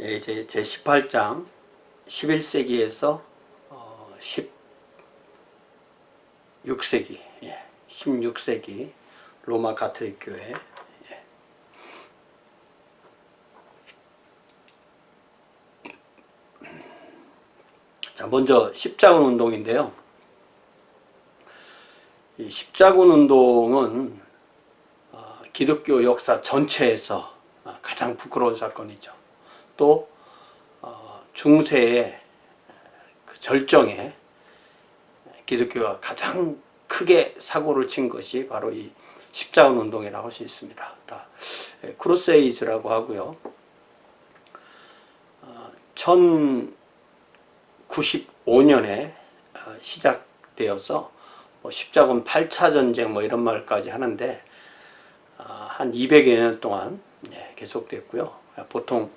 이제 제 18장 11세기에서 16세기 16세기 로마 가톨릭 교회. 자, 먼저 십자군 운동인데요. 이 십자군 운동은 기독교 역사 전체에서 가장 부끄러운 사건이죠. 또 중세의 그 절정에 기독교가 가장 크게 사고를 친 것이 바로 이 십자군 운동이라고 할 수 있습니다. 크루세이즈라고 하고요. 1095년에 시작되어서 십자군 8차 전쟁 뭐 이런 말까지 하는데 한 200여 년 동안 계속됐고요. 보통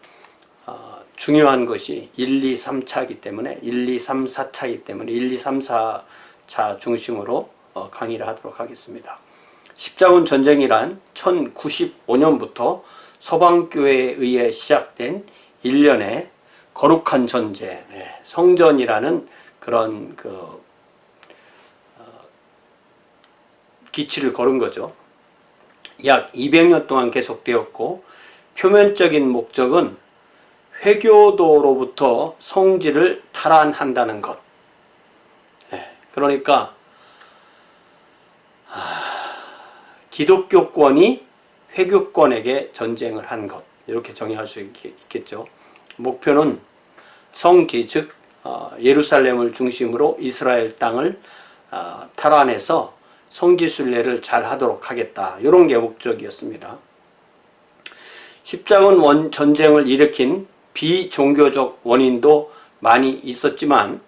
중요한 것이 1, 2, 3차이기 때문에 1, 2, 3, 4차이기 때문에 1, 2, 3, 4차 중심으로 강의를 하도록 하겠습니다. 십자군 전쟁이란 1095년부터 서방교회에 의해 시작된 일련의 거룩한 전쟁, 성전이라는 그런 기치를 걸은 거죠. 약 200년 동안 계속되었고 표면적인 목적은 회교도로부터 성지를 탈환한다는 것. 그러니까 기독교권이 회교권에게 전쟁을 한 것, 이렇게 정의할 수 있겠죠. 목표는 성지, 즉 예루살렘을 중심으로 이스라엘 땅을 탈환해서 성지 순례를 잘 하도록 하겠다, 이런 게 목적이었습니다. 십자군 전쟁을 일으킨 비종교적 원인도 많이 있었지만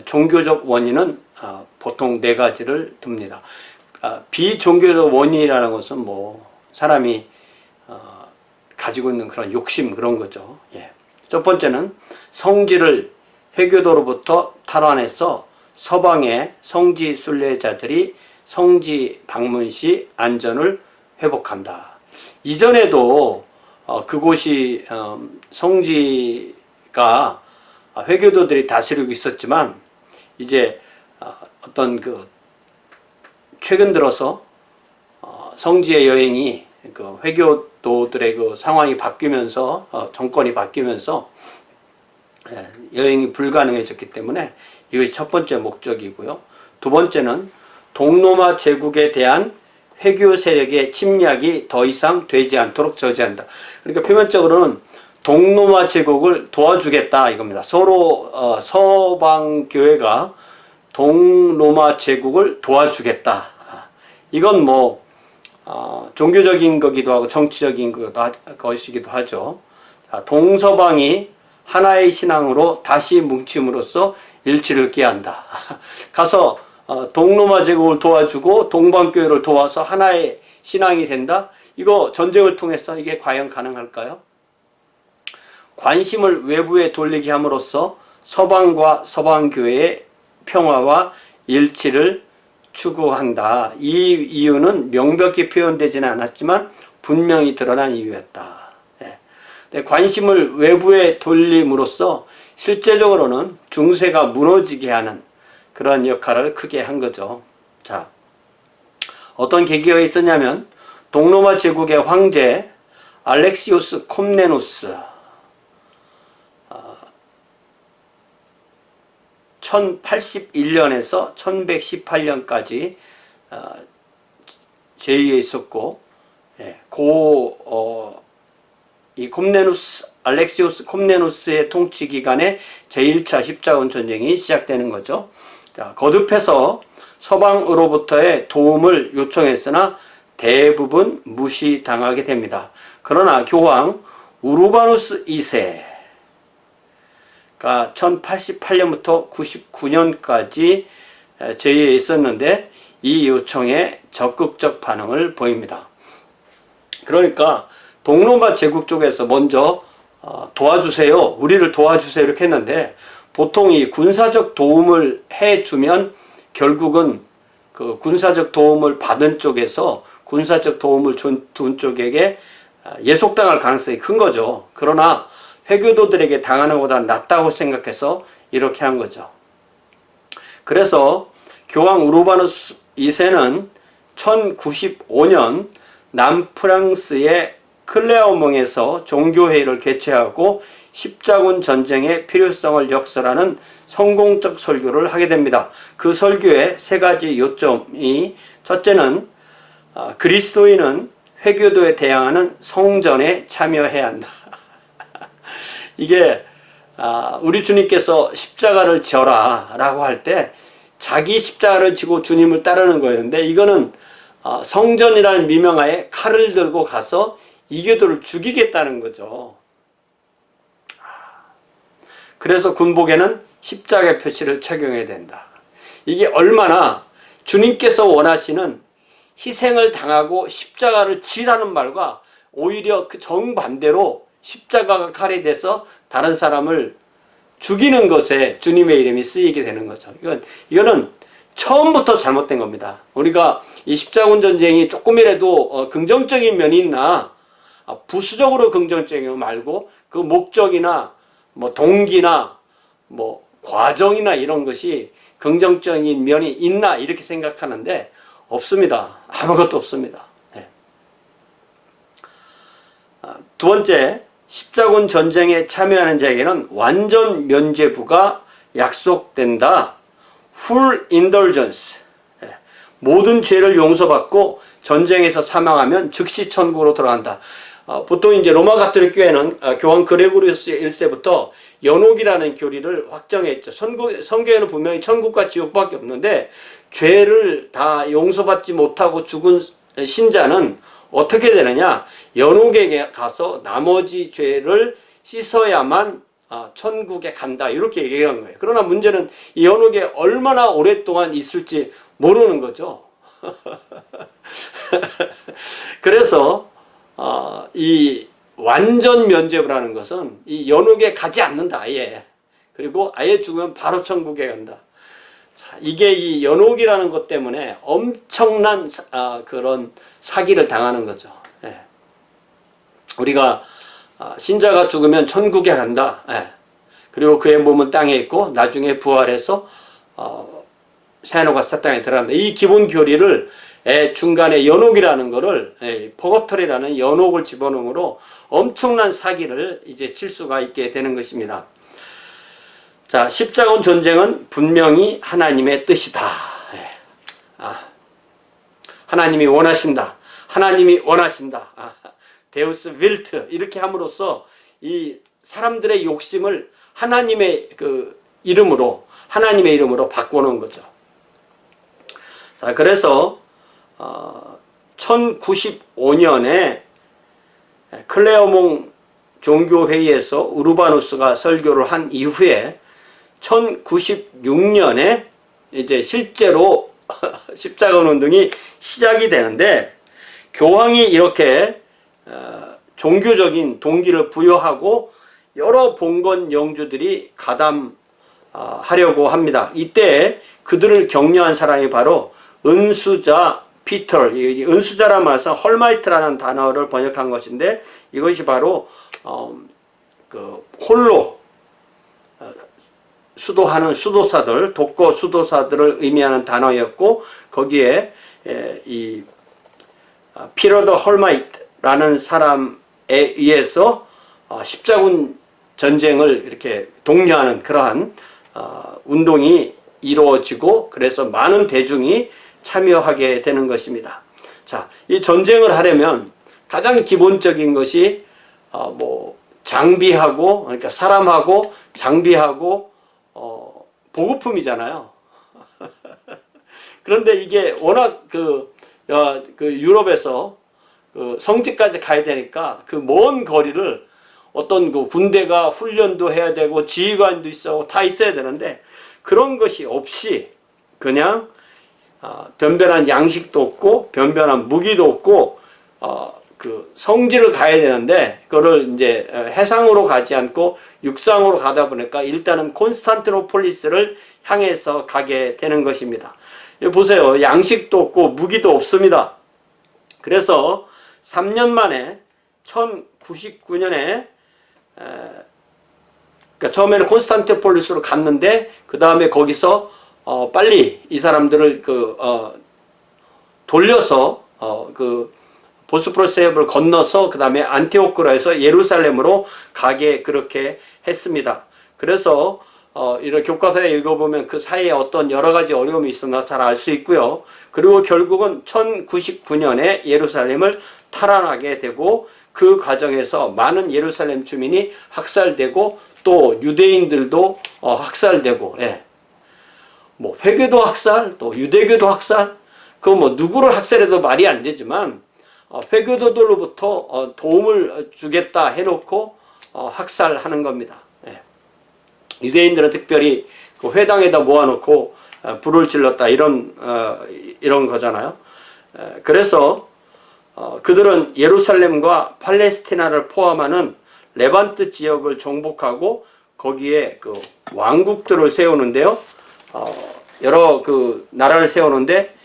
종교적 원인은 보통 4가지를 듭니다. 비종교적 원인이라는 것은 뭐 사람이 가지고 있는 그런 욕심, 그런 거죠. 첫 번째는 성지를 회교도로부터 탈환해서 서방의 성지 순례자들이 성지 방문 시 안전을 회복한다. 이전에도 그곳이 성지가 회교도들이 다스리고 있었지만 이제 어떤 최근 들어서 성지의 여행이 회교도들의 상황이 바뀌면서 정권이 바뀌면서 여행이 불가능해졌기 때문에 이것이 첫 번째 목적이고요. 두 번째는 동로마 제국에 대한 회교 세력의 침략이 더 이상 되지 않도록 저지한다. 그러니까 표면적으로는 동로마 제국을 도와주겠다 이겁니다. 서로 서방 교회가 동로마 제국을 도와주겠다. 이건 뭐 종교적인 거기도 하고 정치적인 것이기도 하죠. 동서방이 하나의 신앙으로 다시 뭉침으로써 일치를 꾀한다. 가서 동로마 제국을 도와주고 동방교회를 도와서 하나의 신앙이 된다? 이거 전쟁을 통해서 이게 과연 가능할까요? 관심을 외부에 돌리게 함으로써 서방과 서방교회의 평화와 일치를 추구한다. 이 이유는 명백히 표현되지는 않았지만 분명히 드러난 이유였다. 관심을 외부에 돌림으로써 실제적으로는 중세가 무너지게 하는 그런 역할을 크게 한 거죠. 자, 어떤 계기가 있었냐면 동로마 제국의 황제 알렉시우스 콤네누스 1081년에서 1118년까지 제위에 있었고, 이 알렉시우스 콤네누스의 통치 기간에 제1차 십자군 전쟁이 시작되는 거죠. 자, 거듭해서 서방으로부터의 도움을 요청했으나 대부분 무시당하게 됩니다. 그러나 교황 우르바누스 2세가 1088년부터 99년까지 제위에 있었는데 이 요청에 적극적 반응을 보입니다. 그러니까 동로마 제국 쪽에서 먼저 도와주세요, 우리를 도와주세요 이렇게 했는데, 보통 이 군사적 도움을 해주면 결국은 그 군사적 도움을 받은 쪽에서 군사적 도움을 준 쪽에게 예속당할 가능성이 큰 거죠. 그러나 회교도들에게 당하는 것보다 낫다고 생각해서 이렇게 한 거죠. 그래서 교황 우르바누스 2세는 1095년 남프랑스의 클레어몽에서 종교회의를 개최하고 십자군 전쟁의 필요성을 역설하는 성공적 설교를 하게 됩니다. 그 설교의 세 가지 요점이, 첫째는 그리스도인은 회교도에 대항하는 성전에 참여해야 한다. 이게 우리 주님께서 십자가를 져라 라고 할 때 자기 십자가를 지고 주님을 따르는 거였는데, 이거는 성전이라는 미명하에 칼을 들고 가서 이교도를 죽이겠다는 거죠. 그래서 군복에는 십자가의 표시를 착용해야 된다. 이게 얼마나 주님께서 원하시는 희생을 당하고 십자가를 지라는 말과 오히려 그 정반대로 십자가가 칼이 돼서 다른 사람을 죽이는 것에 주님의 이름이 쓰이게 되는 거죠. 이거는 처음부터 잘못된 겁니다. 우리가 이 십자군 전쟁이 조금이라도 긍정적인 면이 있나, 부수적으로 긍정적인 거 말고 그 목적이나 뭐 동기나 뭐 과정이나 이런 것이 긍정적인 면이 있나 이렇게 생각하는데 없습니다. 아무것도 없습니다. 네. 두 번째, 십자군 전쟁에 참여하는 자에게는 완전 면죄부가 약속된다. Full indulgence. 모든 죄를 용서받고 전쟁에서 사망하면 즉시 천국으로 돌아간다. 보통 이제 로마 가톨릭 교회는 교황 그레고리우스 1세부터 연옥이라는 교리를 확정했죠. 성경에는 분명히 천국과 지옥밖에 없는데, 죄를 다 용서받지 못하고 죽은 신자는 어떻게 되느냐? 연옥에 가서 나머지 죄를 씻어야만 천국에 간다, 이렇게 얘기한 거예요. 그러나 문제는 이 연옥에 얼마나 오랫동안 있을지 모르는 거죠. 그래서 이 완전 면죄부라는 것은 이 연옥에 가지 않는다, 아예. 그리고 아예 죽으면 바로 천국에 간다. 자, 이게 이 연옥이라는 것 때문에 엄청난 그런 사기를 당하는 거죠. 예. 우리가 신자가 죽으면 천국에 간다. 예. 그리고 그의 몸은 땅에 있고 나중에 부활해서 새하늘과 새 땅에 들어간다. 이 기본 교리를 중간에 연옥이라는 거를 퍼거터리라는 연옥을 집어넣음으로 엄청난 사기를 이제 칠 수가 있게 되는 것입니다. 자, 십자군 전쟁은 분명히 하나님의 뜻이다. 하나님이 원하신다. 하나님이 원하신다. 데우스 윌트, 이렇게 함으로써 이 사람들의 욕심을 하나님의 이름으로 바꿔놓은 거죠. 자, 그래서 1095년에 클레어몽 종교회의에서 우르바누스가 설교를 한 이후에 1096년에 이제 실제로 십자군 운동이 시작이 되는데, 교황이 이렇게 종교적인 동기를 부여하고 여러 봉건 영주들이 가담하려고 합니다. 이때 그들을 격려한 사람이 바로 은수자 피터, 은수자란 말에서 헐마이트라는 단어를 번역한 것인데, 이것이 바로 홀로 수도하는 수도사들, 독거 수도사들을 의미하는 단어였고, 거기에 이 피터 더 헐마이트라는 사람에 의해서 십자군 전쟁을 이렇게 독려하는 그러한 운동이 이루어지고, 그래서 많은 대중이 참여하게 되는 것입니다. 자, 이 전쟁을 하려면 가장 기본적인 것이 장비하고, 그러니까 사람하고 장비하고 보급품이잖아요. 그런데 이게 워낙 유럽에서 성지까지 가야 되니까 그 먼 거리를 어떤 군대가 훈련도 해야 되고 지휘관도 있어 다 있어야 되는데, 그런 것이 없이 그냥 변변한 양식도 없고 변변한 무기도 없고 성지를 가야 되는데, 그거를 이제 해상으로 가지 않고 육상으로 가다 보니까 일단은 콘스탄티노폴리스를 향해서 가게 되는 것입니다. 여기 보세요. 양식도 없고 무기도 없습니다. 그래서 3년 만에 1099년에 그러니까 처음에는 콘스탄티노폴리스로 갔는데 그 다음에 거기서 빨리 이 사람들을 돌려서 그 보스포러스 해협을 건너서 그 다음에 안티오크로 해서 예루살렘으로 가게 그렇게 했습니다. 그래서 이런 교과서에 읽어보면 그 사이에 어떤 여러 가지 어려움이 있었나 잘 알 수 있고요. 그리고 결국은 1099년에 예루살렘을 탈환하게 되고 그 과정에서 많은 예루살렘 주민이 학살되고 또 유대인들도 학살되고, 예. 뭐 회교도 학살, 또 유대교도 학살, 그 뭐 누구를 학살해도 말이 안 되지만 회교도들로부터 도움을 주겠다 해놓고 학살하는 겁니다. 예. 유대인들은 특별히 그 회당에다 모아놓고 불을 질렀다 이런 거잖아요. 그래서 그들은 예루살렘과 팔레스티나를 포함하는 레반트 지역을 정복하고 거기에 그 왕국들을 세우는데요. 여러 그 나라를 세우는데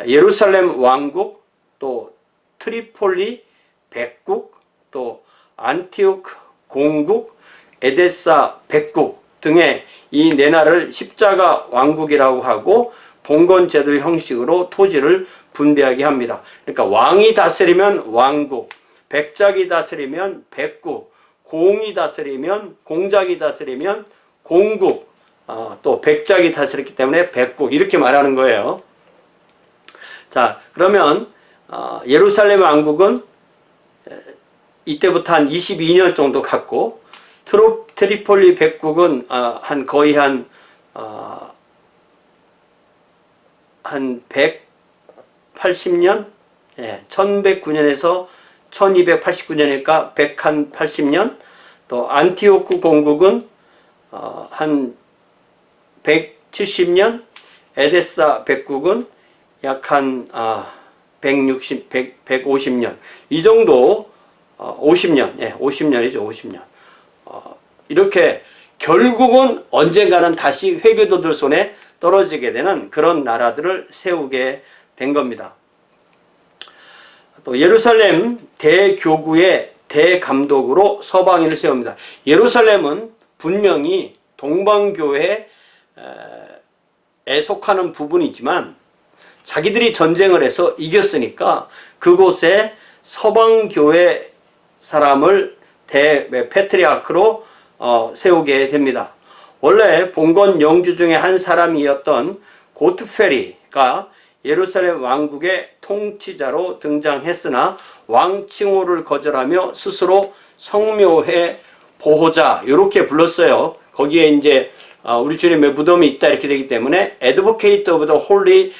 예루살렘 왕국, 또 트리폴리 백국, 또 안티오크 공국, 에데사 백국 등의 이 네 나라를 십자가 왕국이라고 하고 봉건 제도 형식으로 토지를 분배하게 합니다. 그러니까 왕이 다스리면 왕국, 백작이 다스리면 백국, 공이 다스리면 공작이 다스리면 공국, 또 백작이 다스렸기 때문에 백국 이렇게 말하는 거예요. 자, 그러면 예루살렘 왕국은 이때부터 한 22년 정도 갔고 트리폴리 백국은 거의 한 180년, 예, 1109년에서 1289년이니까 180년, 또 안티오크 공국은 한 170년, 에데사 백국은 약 한 150년 이 정도 50년, 예, 50년이죠, 50년. 이렇게 결국은 언젠가는 다시 회교도들 손에 떨어지게 되는 그런 나라들을 세우게 된 겁니다. 또 예루살렘 대교구의 대감독으로 서방인을 세웁니다. 예루살렘은 분명히 동방교회에 속하는 부분이지만 자기들이 전쟁을 해서 이겼으니까 그곳에 서방교회 사람을 페트리아크로 세우게 됩니다. 원래 봉건 영주 중에 한 사람이었던 고트페리가 예루살렘 왕국의 통치자로 등장했으나 왕 칭호를 거절하며 스스로 성묘회 보호자 이렇게 불렀어요. 거기에 이제 우리 주님의 무덤이 있다 이렇게 되기 때문에 Advocate of the Holy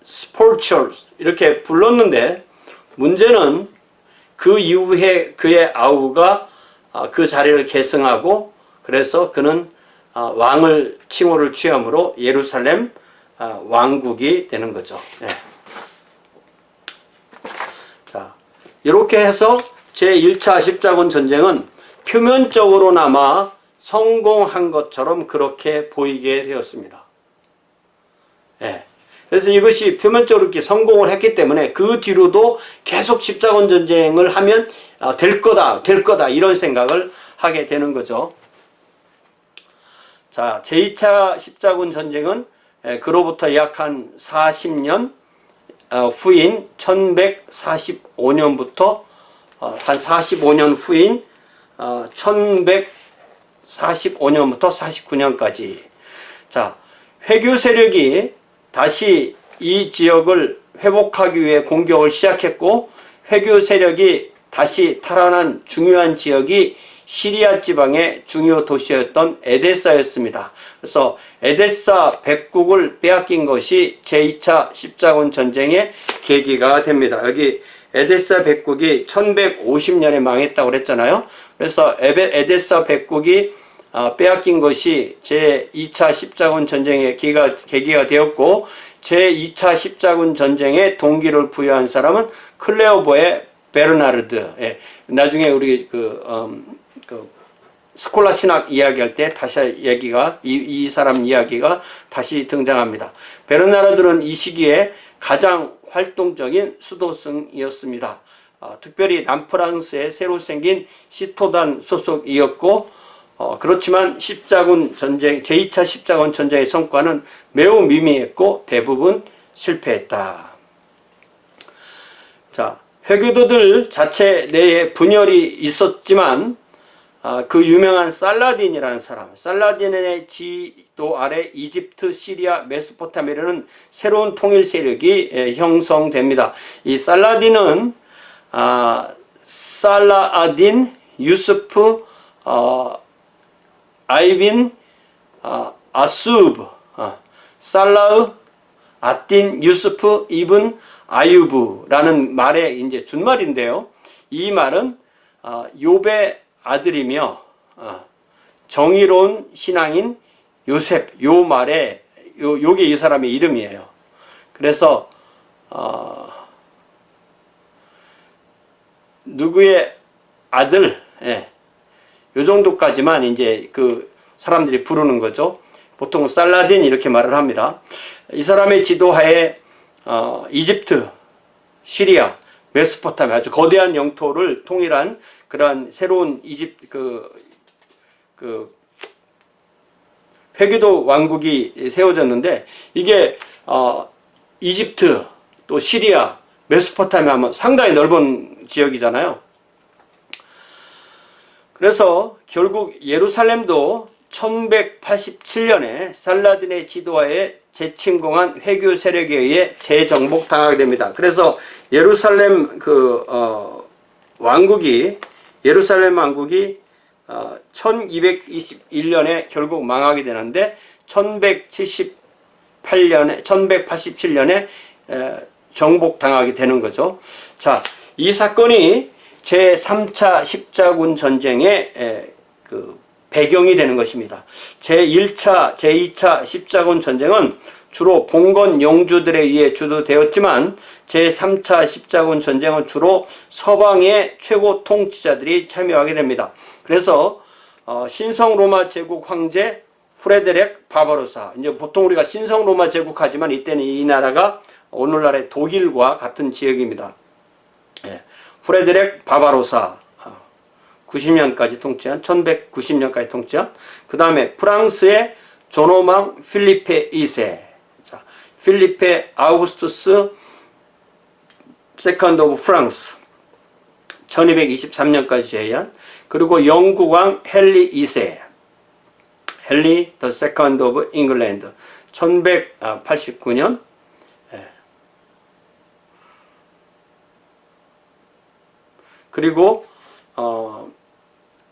Sepulchre 이렇게 불렀는데 문제는 그 이후에 그의 아우가 그 자리를 계승하고 그래서 그는 왕을 칭호를 취함으로 예루살렘 왕국이 되는 거죠. 네. 자, 이렇게 해서 제1차 십자군 전쟁은 표면적으로나마 성공한 것처럼 그렇게 보이게 되었습니다. 네. 그래서 이것이 표면적으로 이렇게 성공을 했기 때문에 그 뒤로도 계속 십자군 전쟁을 하면 될 거다 이런 생각을 하게 되는 거죠. 자, 제2차 십자군 전쟁은 그로부터 약 한 40년 후인 1145년부터 한 45년 후인 1145년부터 49년까지 자, 회교 세력이 다시 이 지역을 회복하기 위해 공격을 시작했고 회교 세력이 다시 탈환한 중요한 지역이 시리아 지방의 중요 도시였던 에데사였습니다. 그래서 에데사 백국을 빼앗긴 것이 제2차 십자군 전쟁의 계기가 됩니다. 여기 에데사 백국이 1150년에 망했다고 그랬잖아요. 그래서 에데사 백국이 빼앗긴 것이 제2차 십자군 전쟁의 계기가 되었고 제2차 십자군 전쟁의 동기를 부여한 사람은 클레오보의 베르나르드. 예. 나중에 우리 스콜라 신학 이야기할 때 다시 얘기가 이 사람 이야기가 다시 등장합니다. 베르나르드는 이 시기에 가장 활동적인 수도승이었습니다. 특별히 남프랑스에 새로 생긴 시토단 소속이었고 그렇지만 십자군 전쟁, 제2차 십자군 전쟁의 성과는 매우 미미했고 대부분 실패했다. 자, 회교도들 자체 내에 분열이 있었지만 그 유명한 살라딘이라는 사람, 살라딘의 지도 아래 이집트, 시리아, 메소포타미아라는 새로운 통일 세력이 형성됩니다. 이 살라딘은 살라아딘, 유스프, 아이빈, 아수브, 살라흐, 아딘, 유스프, 이븐, 아유브라는 말의 이제 준말인데요. 이 말은 욥의 아들이며 정의로운 신앙인 요셉, 요 말에 요게 이 사람의 이름이에요. 그래서 누구의 아들, 요 정도까지만 이제 그 사람들이 부르는 거죠. 보통 살라딘 이렇게 말을 합니다. 이 사람의 지도하에 이집트, 시리아, 메소포타미아 아주 거대한 영토를 통일한 그러한 새로운 회교도 왕국이 세워졌는데, 이게 이집트 또 시리아, 메소포타미아 하면 상당히 넓은 지역이잖아요. 그래서 결국 예루살렘도 1187년에 살라딘의 지도하에 재침공한 회교 세력에 의해 재정복당하게 됩니다. 그래서 예루살렘 예루살렘 왕국이 1221년에 결국 망하게 되는데 1187년에 정복당하게 되는 거죠. 자, 이 사건이 제3차 십자군 전쟁의 배경이 되는 것입니다. 제1차, 제2차 십자군 전쟁은 주로 봉건 영주들에 의해 주도되었지만 제3차 십자군 전쟁은 주로 서방의 최고 통치자들이 참여하게 됩니다. 그래서 신성 로마 제국 황제 프레데렉 바바로사, 이제 보통 우리가 신성 로마 제국 하지만 이때는 이 나라가 오늘날의 독일과 같은 지역입니다. 프레데렉 바바로사 90년까지 통치한, 1190년까지 통치한, 그 다음에 프랑스의 존호망 필리페 2세, 자, 필리페 아우구스투스 세컨드 오브 프랑스 1223년까지 제외한, 그리고 영국 왕 헨리 2세, 헨리 더 세컨드 오브 잉글랜드 1189년, 그리고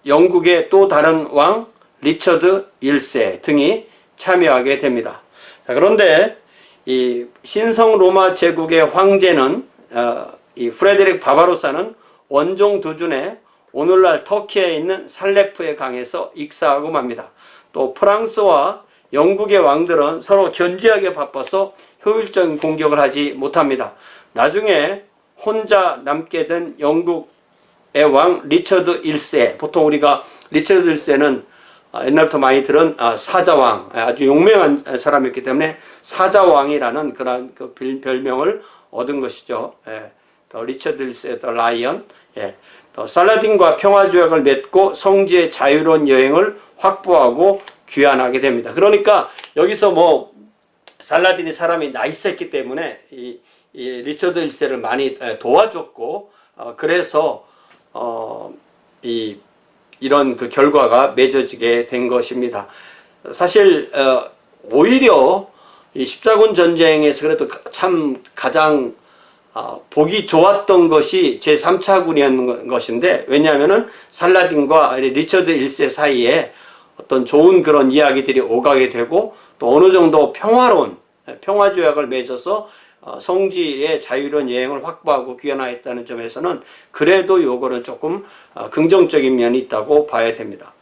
영국의 또 다른 왕 리처드 1세 등이 참여하게 됩니다. 자, 그런데 이 신성 로마 제국의 황제는 이 프레데릭 바바로사는 원종 두준에 오늘날 터키에 있는 살레프의 강에서 익사하고 맙니다. 또 프랑스와 영국의 왕들은 서로 견제하게 바빠서 효율적인 공격을 하지 못합니다. 나중에 혼자 남게 된 영국의 왕 리처드 1세, 보통 우리가 리처드 1세는 옛날부터 많이 들은 사자왕, 아주 용맹한 사람이었기 때문에 사자왕이라는 그런 그 별명을 얻은 것이죠. 또 리처드 1세, 더 라이언, 또 살라딘과 평화조약을 맺고 성지의 자유로운 여행을 확보하고 귀환하게 됩니다. 그러니까 여기서 뭐 살라딘이 사람이 나이스했기 때문에 이 리처드 1세를 많이 도와줬고, 그래서 이런 그 결과가 맺어지게 된 것입니다. 사실 오히려 이 십자군 전쟁에서 그래도 참 가장 보기 좋았던 것이 제3차군이었는 것인데, 왜냐하면은 살라딘과 리처드 1세 사이에 어떤 좋은 그런 이야기들이 오가게 되고, 또 어느 정도 평화로운 평화조약을 맺어서 성지의 자유로운 여행을 확보하고 귀환하였다는 점에서는 그래도 요거는 조금 긍정적인 면이 있다고 봐야 됩니다.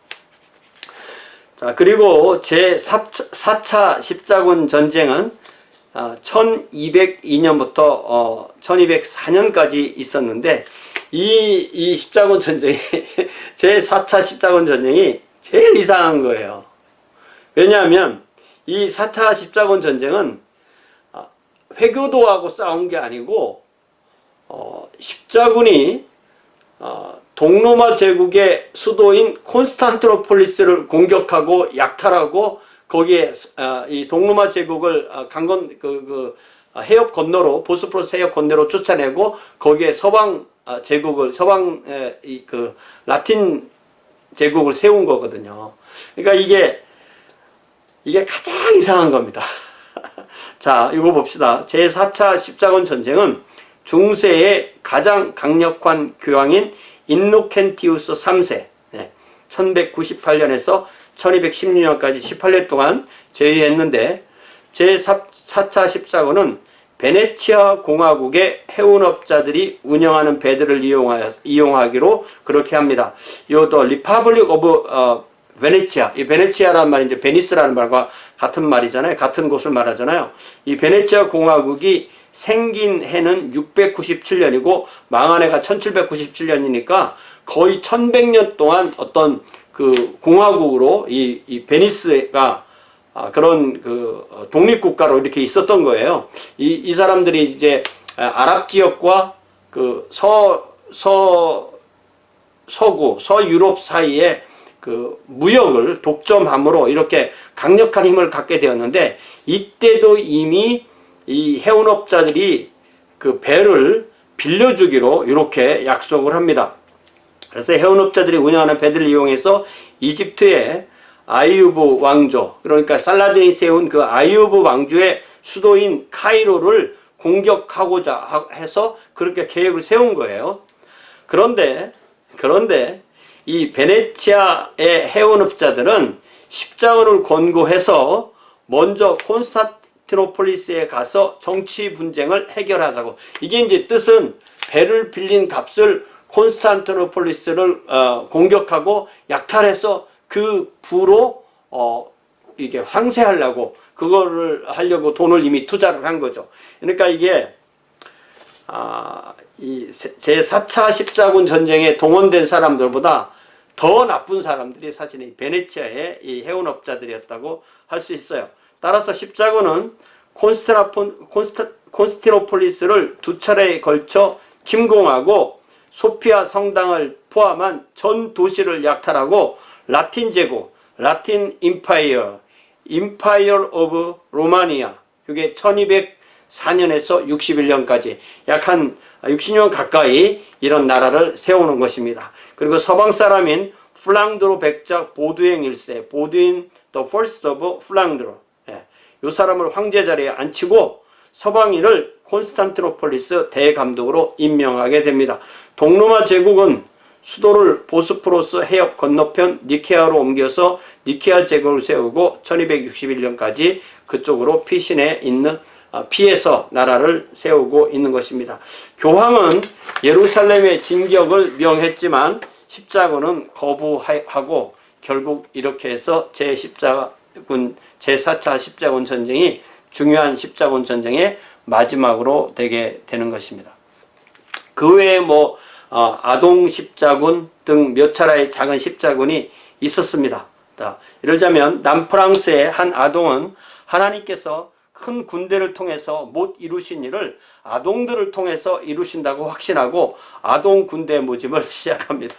자, 그리고 제4차 십자군 전쟁은 1202년부터 1204년까지 있었는데, 이 십자군 전쟁이 제4차 십자군 전쟁이 제일 이상한 거예요. 왜냐하면 이 4차 십자군 전쟁은 회교도하고 싸운 게 아니고 십자군이 동로마 제국의 수도인 콘스탄티노폴리스를 공격하고 약탈하고 거기에 이 동로마 제국을 해협 건너로 보스포러스 해협 건너로 쫓아내고 거기에 서방 제국을 라틴 제국을 세운 거거든요. 그러니까 이게 가장 이상한 겁니다. 자, 이거 봅시다. 제4차 십자군 전쟁은 중세의 가장 강력한 교황인 인노켄티우스 3세 1198년에서 1216년까지 18년 동안 제위했는데 제4차 십자군은 베네치아 공화국의 해운업자들이 운영하는 배들을 이용하기로 그렇게 합니다. 요도 리퍼블릭 오브 베네치아, 이 베네치아라는 말이 이제 베니스라는 말과 같은 말이잖아요. 같은 곳을 말하잖아요. 이 베네치아 공화국이 생긴 해는 697년이고 망한 해가 1797년이니까 거의 1100년 동안 어떤 그 공화국으로 이 베니스가 그런 독립국가로 이렇게 있었던 거예요. 이 사람들이 이제 아랍 지역과 그 서유럽 사이에 그 무역을 독점함으로 이렇게 강력한 힘을 갖게 되었는데 이때도 이미 이 해운업자들이 그 배를 빌려주기로 이렇게 약속을 합니다. 그래서 해운업자들이 운영하는 배들을 이용해서 이집트의 아이유브 왕조, 그러니까 살라딘이 세운 그 아이유브 왕조의 수도인 카이로를 공격하고자 해서 그렇게 계획을 세운 거예요. 그런데 이 베네치아의 해운업자들은 십자군을 권고해서 먼저 콘스탄티노폴리스에 가서 정치 분쟁을 해결하자고. 이게 이제 뜻은 배를 빌린 값을 콘스탄티노폴리스를 공격하고 약탈해서 그 부로 이게 황새하려고 그거를 하려고 돈을 이미 투자를 한 거죠. 그러니까 이게 이 제4차 십자군 전쟁에 동원된 사람들보다 더 나쁜 사람들이 사실 이 베네치아의 이 해운업자들이었다고 할 수 있어요. 따라서 십자군은 콘스탄티노폴리스를 두 차례에 걸쳐 침공하고 소피아 성당을 포함한 전 도시를 약탈하고 라틴 제국, 라틴 임파이어, 임파이어 오브 로마니아, 이게 1204년에서 61년까지 약 한 60년 가까이 이런 나라를 세우는 것입니다. 그리고 서방 사람인 플랑드로 백작 보두행 1세, 보두인 더 퍼스트 오브 플랑드로, 이 사람을 황제 자리에 앉히고 서방인을 콘스탄티노폴리스 대감독으로 임명하게 됩니다. 동로마 제국은 수도를 보스포러스 해협 건너편 니케아로 옮겨서 니케아 제국을 세우고 1261년까지 그쪽으로 피신해 있는 피해서 나라를 세우고 있는 것입니다. 교황은 예루살렘의 진격을 명했지만 십자군은 거부하고 결국 이렇게 해서 제4차 십자군 전쟁이 중요한 십자군 전쟁의 마지막으로 되게 되는 것입니다. 그 외에 아동 십자군 등 몇 차례의 작은 십자군이 있었습니다. 예를 들자면 남프랑스의 한 아동은 하나님께서 큰 군대를 통해서 못 이루신 일을 아동들을 통해서 이루신다고 확신하고 아동 군대 모집을 시작합니다.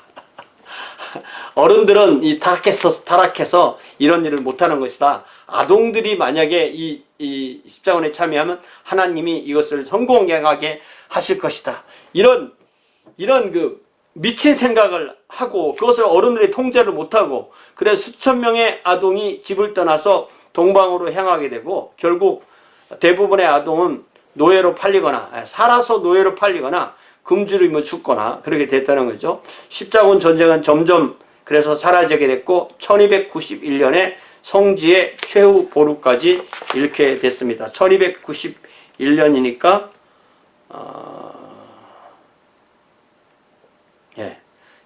어른들은 타락해서 이런 일을 못하는 것이다. 아동들이 만약에 이 십자군에 참여하면 하나님이 이것을 성공하게 하실 것이다. 이런 그 미친 생각을 하고 그것을 어른들이 통제를 못하고 그래 수천 명의 아동이 집을 떠나서 동방으로 향하게 되고 결국 대부분의 아동은 노예로 팔리거나 살아서 노예로 팔리거나 굶주리며 죽거나 그렇게 됐다는 거죠. 십자군 전쟁은 점점 그래서 사라지게 됐고 1291년에 성지의 최후 보루까지 잃게 됐습니다. 1291년이니까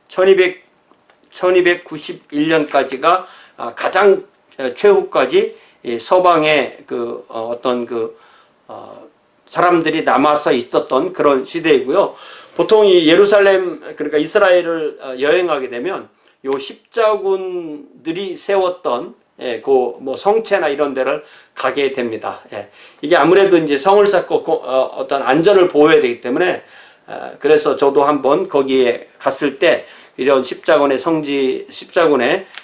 1291년까지가 가장 최후까지 서방의 사람들이 남아서 있었던 그런 시대이고요. 보통 이 예루살렘 그러니까 이스라엘을 여행하게 되면 요 십자군들이 세웠던 성체나 이런 데를 가게 됩니다. 이게 아무래도 이제 성을 쌓고 어떤 안전을 보호해야 되기 때문에 그래서 저도 한번 거기에 갔을 때 이런 십자군의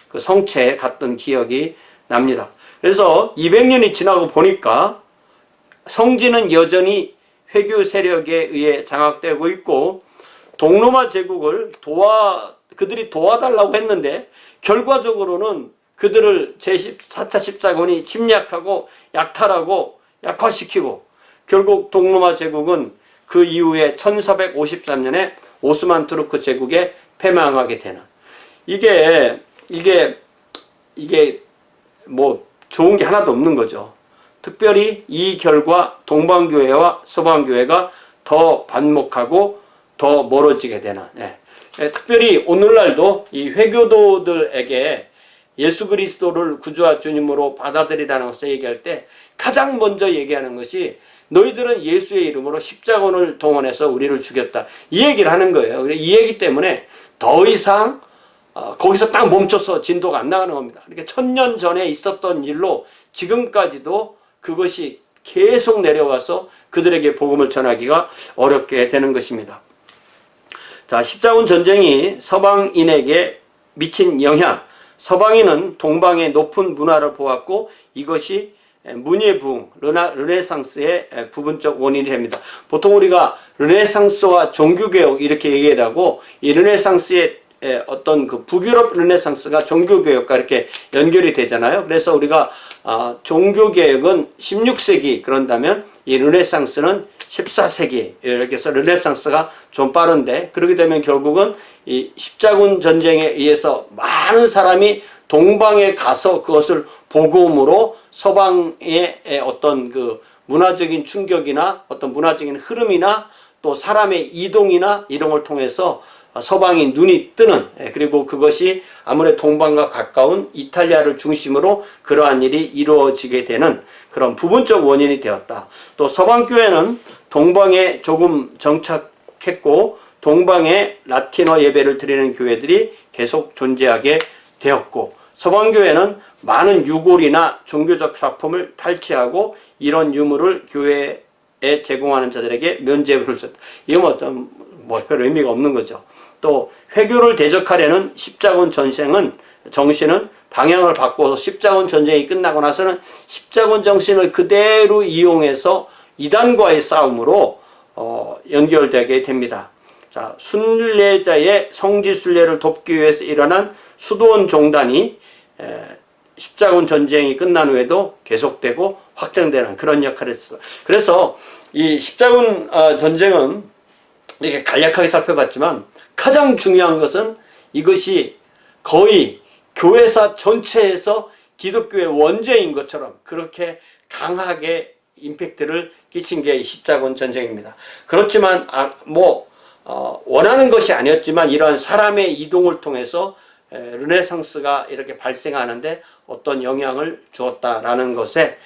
그 성체에 갔던 기억이 납니다. 그래서 200년이 지나고 보니까 성지는 여전히 회교 세력에 의해 장악되고 있고, 동로마 제국을 그들이 도와달라고 했는데 결과적으로는 그들을 제4차 십자군이 침략하고 약탈하고 약화시키고, 결국 동로마 제국은 그 이후에 1453년에 오스만 투르크 제국에 패망하게 되는, 이게 뭐 좋은 게 하나도 없는 거죠. 특별히 이 결과 동방교회와 서방교회가 더 반목하고 더 멀어지게 되는, 특별히 오늘날도 이 회교도들에게 예수 그리스도를 구주와 주님으로 받아들이라는 것을 얘기할 때 가장 먼저 얘기하는 것이, 너희들은 예수의 이름으로 십자군을 동원해서 우리를 죽였다, 이 얘기를 하는 거예요. 이 얘기 때문에 더 이상 거기서 딱 멈춰서 진도가 안 나가는 겁니다. 그러니까 1000년 전에 있었던 일로 지금까지도 그것이 계속 내려와서 그들에게 복음을 전하기가 어렵게 되는 것입니다. 자, 십자군 전쟁이 서방인에게 미친 영향. 서방인은 동방의 높은 문화를 보았고, 이것이 문예부흥, 르네상스의 부분적 원인이 됩니다. 보통 우리가 르네상스와 종교개혁 이렇게 얘기하고, 이 르네상스의 어떤 그 북유럽 르네상스가 종교개혁과 이렇게 연결이 되잖아요. 그래서 우리가 종교개혁은 16세기, 그런다면 이 르네상스는 14세기, 이렇게 해서 르네상스가 좀 빠른데, 그렇게 되면 결국은 이 십자군 전쟁에 의해서 많은 사람이 동방에 가서 그것을 복음으로 서방의 어떤 그 문화적인 충격이나 어떤 문화적인 흐름이나 또 사람의 이동이나 이런 걸 통해서 서방이 눈이 뜨는, 그리고 그것이 아무래도 동방과 가까운 이탈리아를 중심으로 그러한 일이 이루어지게 되는 그런 부분적 원인이 되었다. 또 서방교회는 동방에 조금 정착했고, 동방에 라틴어 예배를 드리는 교회들이 계속 존재하게 되었고, 서방교회는 많은 유골이나 종교적 작품을 탈취하고 이런 유물을 교회에 제공하는 자들에게 면죄부를 줬다. 이건 별 의미가 없는 거죠. 또 회교를 대적하려는 십자군 정신은 방향을 바꿔서 십자군 전쟁이 끝나고 나서는 십자군 정신을 그대로 이용해서 이단과의 싸움으로 연결되게 됩니다. 자, 순례자의 성지 순례를 돕기 위해서 일어난 수도원 종단이 십자군 전쟁이 끝난 후에도 계속되고 확장되는 그런 역할을 했어요. 그래서 이 십자군 전쟁은 이렇게 간략하게 살펴봤지만, 가장 중요한 것은 이것이 거의 교회사 전체에서 기독교의 원죄인 것처럼 그렇게 강하게 임팩트를 끼친 게 십자군 전쟁입니다. 그렇지만 원하는 것이 아니었지만 이러한 사람의 이동을 통해서 르네상스가 이렇게 발생하는데 어떤 영향을 주었다라는 것에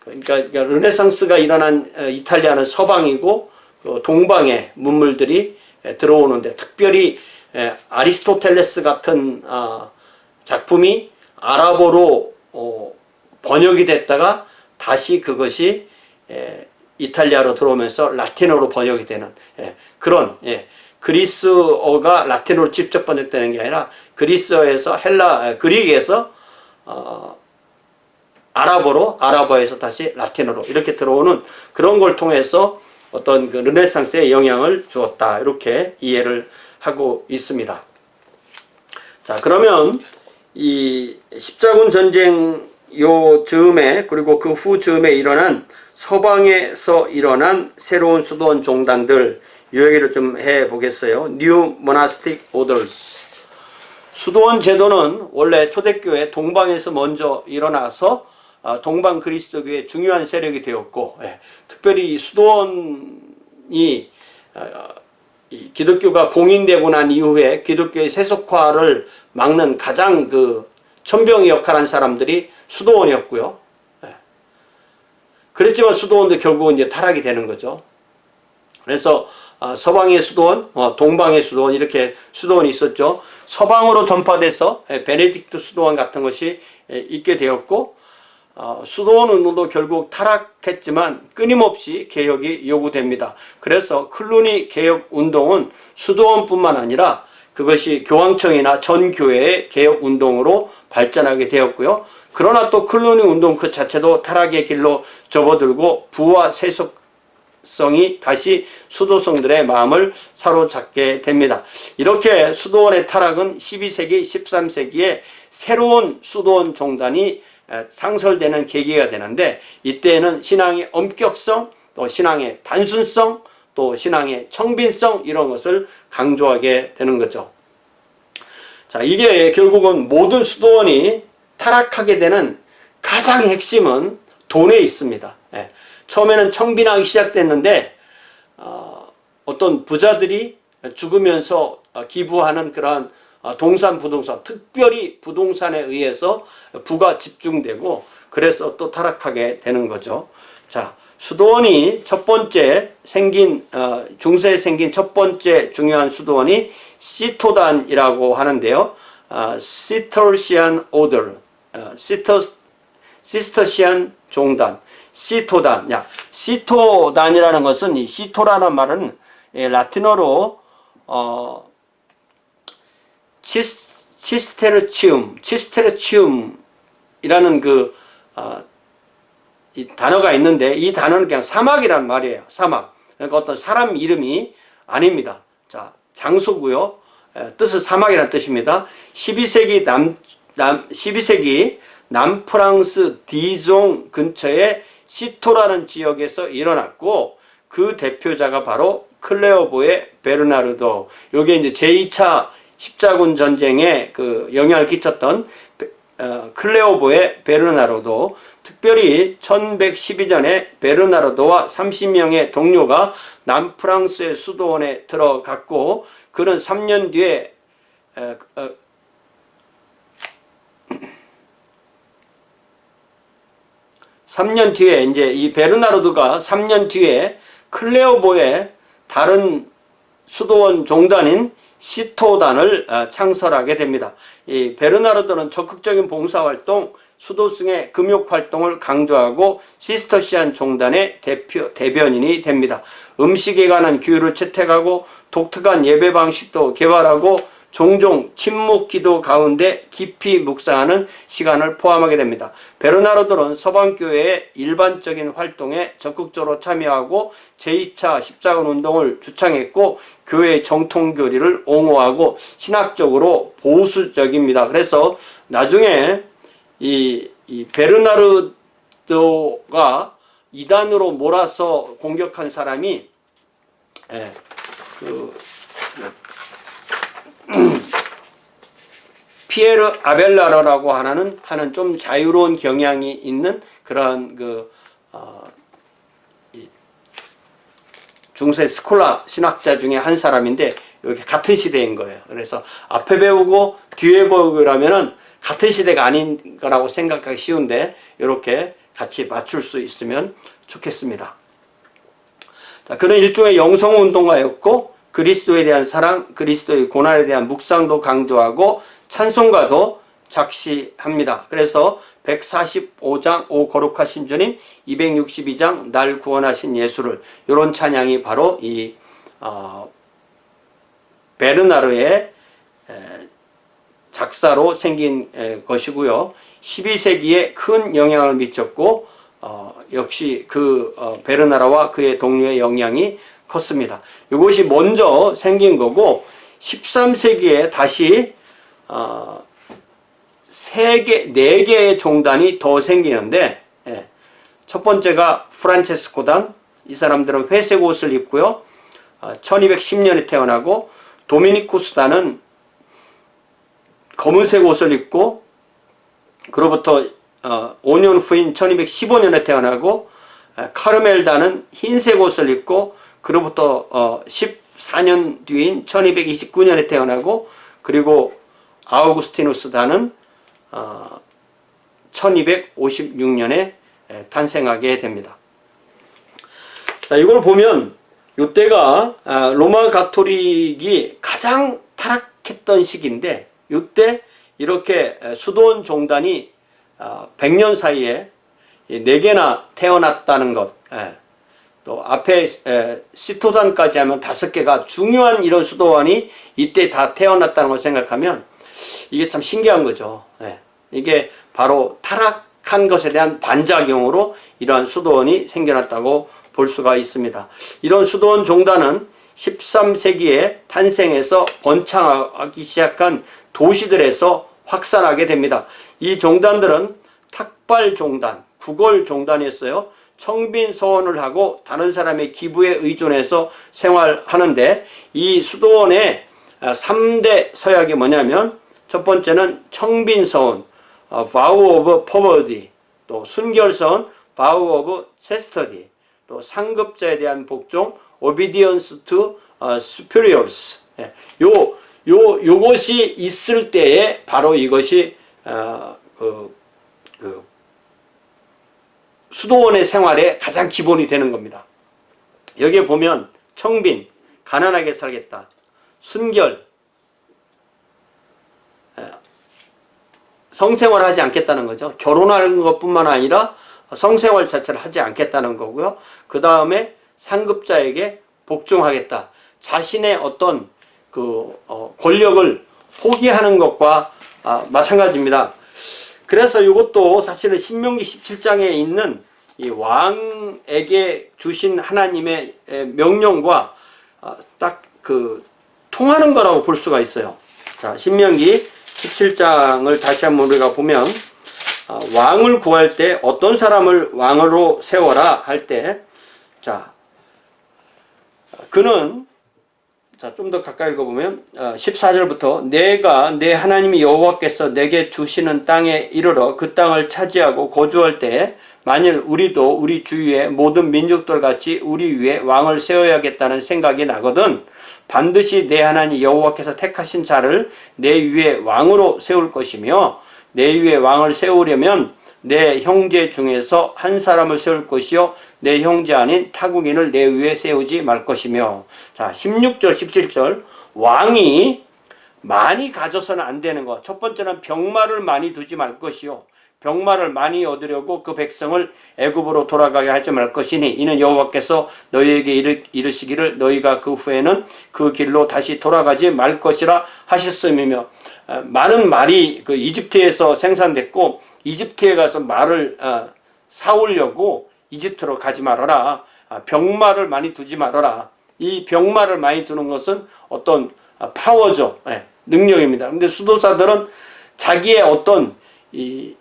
그러니까 르네상스가 일어난 이탈리아는 서방이고, 동방의 문물들이 들어오는데, 특별히 아리스토텔레스 같은 작품이 아랍어로 번역이 됐다가 다시 그것이 이탈리아로 들어오면서 라틴어로 번역이 되는 그런, 그리스어가 라틴어로 직접 번역되는 게 아니라 그리스어에서 그릭에서 아랍어에서 다시 라틴어로 이렇게 들어오는 그런 걸 통해서 어떤 그 르네상스에 영향을 주었다, 이렇게 이해를 하고 있습니다. 자, 그러면 이 십자군 전쟁 요 즈음에, 그리고 그 후 즈음에 일어난 서방에서 일어난 새로운 수도원 종단들, 이 얘기를 좀 해보겠어요. New Monastic Orders. 수도원 제도는 원래 초대교회 동방에서 먼저 일어나서 동방 그리스도교의 중요한 세력이 되었고, 특별히 수도원이 기독교가 공인되고 난 이후에 기독교의 세속화를 막는 가장 그 천병의 역할을 한 사람들이 수도원이었고요. 그랬지만 수도원도 결국은 이제 타락이 되는 거죠. 그래서 서방의 수도원, 동방의 수도원, 이렇게 수도원이 있었죠. 서방으로 전파돼서 베네딕트 수도원 같은 것이 있게 되었고, 수도원 운동도 결국 타락했지만 끊임없이 개혁이 요구됩니다. 그래서 클루니 개혁 운동은 수도원뿐만 아니라 그것이 교황청이나 전 교회의 개혁 운동으로 발전하게 되었고요. 그러나 또 클루니 운동 그 자체도 타락의 길로 접어들고 부와 세속성이 다시 수도성들의 마음을 사로잡게 됩니다. 이렇게 수도원의 타락은 12세기, 13세기에 새로운 수도원 종단이 창설되는 계기가 되는데, 이때에는 신앙의 엄격성, 또 신앙의 단순성, 또 신앙의 청빈성, 이런 것을 강조하게 되는 거죠. 자, 이게 결국은 모든 수도원이 타락하게 되는 가장 핵심은 돈에 있습니다. 처음에는 청빈하기 시작됐는데 어떤 부자들이 죽으면서 기부하는 그러한 동산, 부동산, 특별히 부동산에 의해서 부가 집중되고, 그래서 또 타락하게 되는 거죠. 자, 수도원이 첫 번째 생긴 중세에 생긴 첫 번째 중요한 수도원이 시토단이라고 하는데요. 시터시안 오더, 시스터시안 종단, 시토단. 시토단이라는 것은, 이 시토라는 말은 라틴어로 치스테르치움이라는 이 단어가 있는데, 이 단어는 그냥 사막이라는 말이에요. 사막. 그러니까 어떤 사람 이름이 아닙니다. 자, 장소고요. 뜻은 사막이라는 뜻입니다. 12세기 남프랑스 디종 근처의 시토라는 지역에서 일어났고, 그 대표자가 바로 클레오보의 베르나르도. 요게 이제 제2차 십자군 전쟁에 그 영향을 끼쳤던 클레오보의 베르나르도. 특별히 1112년에 베르나르도와 30명의 동료가 남프랑스의 수도원에 들어갔고, 그는 3년 뒤에 3년 뒤에 이제 이 베르나르도가 3년 뒤에 클레오보의 다른 수도원 종단인 시토단을 창설하게 됩니다. 이 베르나르도는 적극적인 봉사활동, 수도승의 금욕활동을 강조하고 시스터시안 종단의 대변인이 됩니다. 음식에 관한 규율을 채택하고 독특한 예배 방식도 개발하고 종종 침묵 기도 가운데 깊이 묵상하는 시간을 포함하게 됩니다. 베르나르도는 서방교회의 일반적인 활동에 적극적으로 참여하고 제2차 십자군 운동을 주창했고, 교회의 정통교리를 옹호하고 신학적으로 보수적입니다. 그래서 나중에 이 베르나르도가 이단으로 몰아서 공격한 사람이 피에르 아벨라르라고 하는 좀 자유로운 경향이 있는 그런 중세 스콜라 신학자 중에 한 사람인데, 여기 같은 시대인 거예요. 그래서 앞에 배우고 뒤에 배우고라면은 같은 시대가 아닌 거라고 생각하기 쉬운데, 이렇게 같이 맞출 수 있으면 좋겠습니다. 자, 그는 일종의 영성운동가였고, 그리스도에 대한 사랑, 그리스도의 고난에 대한 묵상도 강조하고 찬송가도 작시합니다. 그래서 145장 오 거룩하신 주님, 262장 날 구원하신 예수를, 이런 찬양이 바로 이 베르나르의 작사로 생긴 것이고요. 12세기에 큰 영향을 미쳤고, 역시 베르나르와 그의 동료의 영향이 컸습니다. 이것이 먼저 생긴 거고, 13세기에 다시 4개의 종단이 더 생기는데, 첫 번째가 프란체스코단. 이 사람들은 회색 옷을 입고요. 1210년에 태어나고, 도미니쿠스단은 검은색 옷을 입고, 그로부터 5년 후인 1215년에 태어나고, 카르멜단은 흰색 옷을 입고, 그로부터 14년 뒤인 1229년에 태어나고, 그리고 아우구스티누스단은 1256년에 탄생하게 됩니다. 자, 이걸 보면 이때가 로마 가톨릭이 가장 타락했던 시기인데, 이때 이렇게 수도원 종단이 100년 사이에 네 개나 태어났다는 것, 또 앞에 시토단까지 하면 5개가 중요한 이런 수도원이 이때 다 태어났다는 걸 생각하면 이게 참 신기한 거죠. 이게 바로 타락한 것에 대한 반작용으로 이러한 수도원이 생겨났다고 볼 수가 있습니다. 이런 수도원 종단은 13세기에 탄생해서 번창하기 시작한 도시들에서 확산하게 됩니다. 이 종단들은 탁발종단, 구걸종단이었어요. 청빈 서원을 하고 다른 사람의 기부에 의존해서 생활하는데, 이 수도원의 3대 서약이 뭐냐면, 첫 번째는 청빈 서원, vow of poverty, 또 순결 서원, vow of chastity, 또 상급자에 대한 복종, obedience to superiors. 요것이 있을 때에 바로 이것이 수도원의 생활의 가장 기본이 되는 겁니다. 여기에 보면 청빈, 가난하게 살겠다. 순결, 성생활 하지 않겠다는 거죠. 결혼하는 것뿐만 아니라 성생활 자체를 하지 않겠다는 거고요. 그 다음에 상급자에게 복종하겠다. 자신의 어떤 권력을 포기하는 것과 마찬가지입니다. 그래서 이것도 사실은 신명기 17장에 있는 이 왕에게 주신 하나님의 명령과 딱 통하는 거라고 볼 수가 있어요. 자, 신명기 17장을 다시 한번 우리가 보면, 왕을 구할 때 어떤 사람을 왕으로 세워라 할 때, 자, 그는, 자, 좀 더 가까이 읽어보면 14절부터 내가 내 하나님 여호와께서 내게 주시는 땅에 이르러 그 땅을 차지하고 거주할 때 만일 우리도 우리 주위의 모든 민족들 같이 우리 위에 왕을 세워야겠다는 생각이 나거든 반드시 내 하나님 여호와께서 택하신 자를 내 위에 왕으로 세울 것이며 내 위에 왕을 세우려면 내 형제 중에서 한 사람을 세울 것이요 내 형제 아닌 타국인을 내 위에 세우지 말 것이며. 자, 16절 17절 왕이 많이 가져서는 안 되는 것. 첫 번째는 병마를 많이 두지 말 것이요 병마를 많이 얻으려고 그 백성을 애굽으로 돌아가게 하지 말 것이니 이는 여호와께서 너희에게 이르시기를 너희가 그 후에는 그 길로 다시 돌아가지 말 것이라 하셨음이며. 많은 말이 이집트에서 생산됐고 이집트에 가서 말을 사오려고 이집트로 가지 말아라. 병마를 많이 두지 말아라. 이 병마를 많이 두는 것은 어떤 파워죠. 능력입니다. 근데 수도사들은 자기의 어떤 이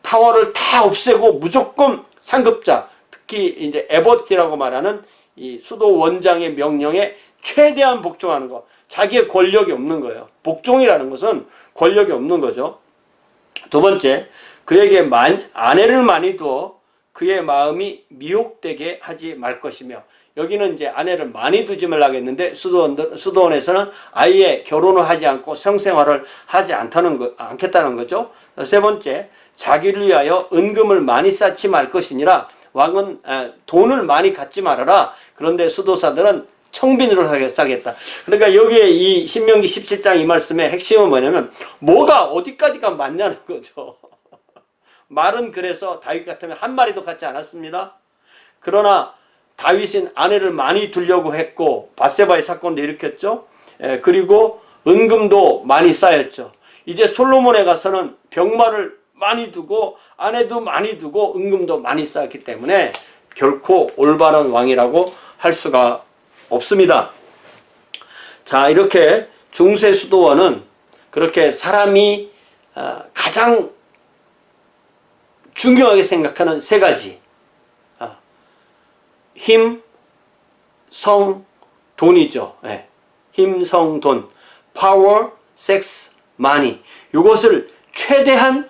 파워를 다 없애고 무조건 상급자, 특히 이제 에버티라고 말하는 이 수도 원장의 명령에 최대한 복종하는 것. 자기의 권력이 없는 거예요. 복종이라는 것은 권력이 없는 거죠. 두 번째, 그에게 아내를 많이 두어 그의 마음이 미혹되게 하지 말 것이며. 여기는 이제 아내를 많이 두지 말라고 했는데 수도원에서는 아예 결혼을 하지 않고 성생활을 하지 않겠다는 거죠. 세 번째, 자기를 위하여 은금을 많이 쌓지 말 것이니라. 왕은 돈을 많이 갖지 말아라. 그런데 수도사들은 청빈으로 하겠다. 그러니까 여기에 이 신명기 17장 이 말씀의 핵심은 뭐냐면 뭐가 어디까지가 맞냐는 거죠. 말은 그래서 다윗 같으면 한 마리도 갖지 않았습니다. 그러나 다윗은 아내를 많이 두려고 했고 밧세바의 사건도 일으켰죠. 그리고 은금도 많이 쌓였죠. 이제 솔로몬에 가서는 병마를 많이 두고 아내도 많이 두고 은금도 많이 쌓았기 때문에 결코 올바른 왕이라고 할 수가 없습니다. 자, 이렇게 중세 수도원은 그렇게 사람이 가장 중요하게 생각하는 세 가지, 힘, 성, 돈이죠. 힘, 성, 돈, power, sex, money. 이것을 최대한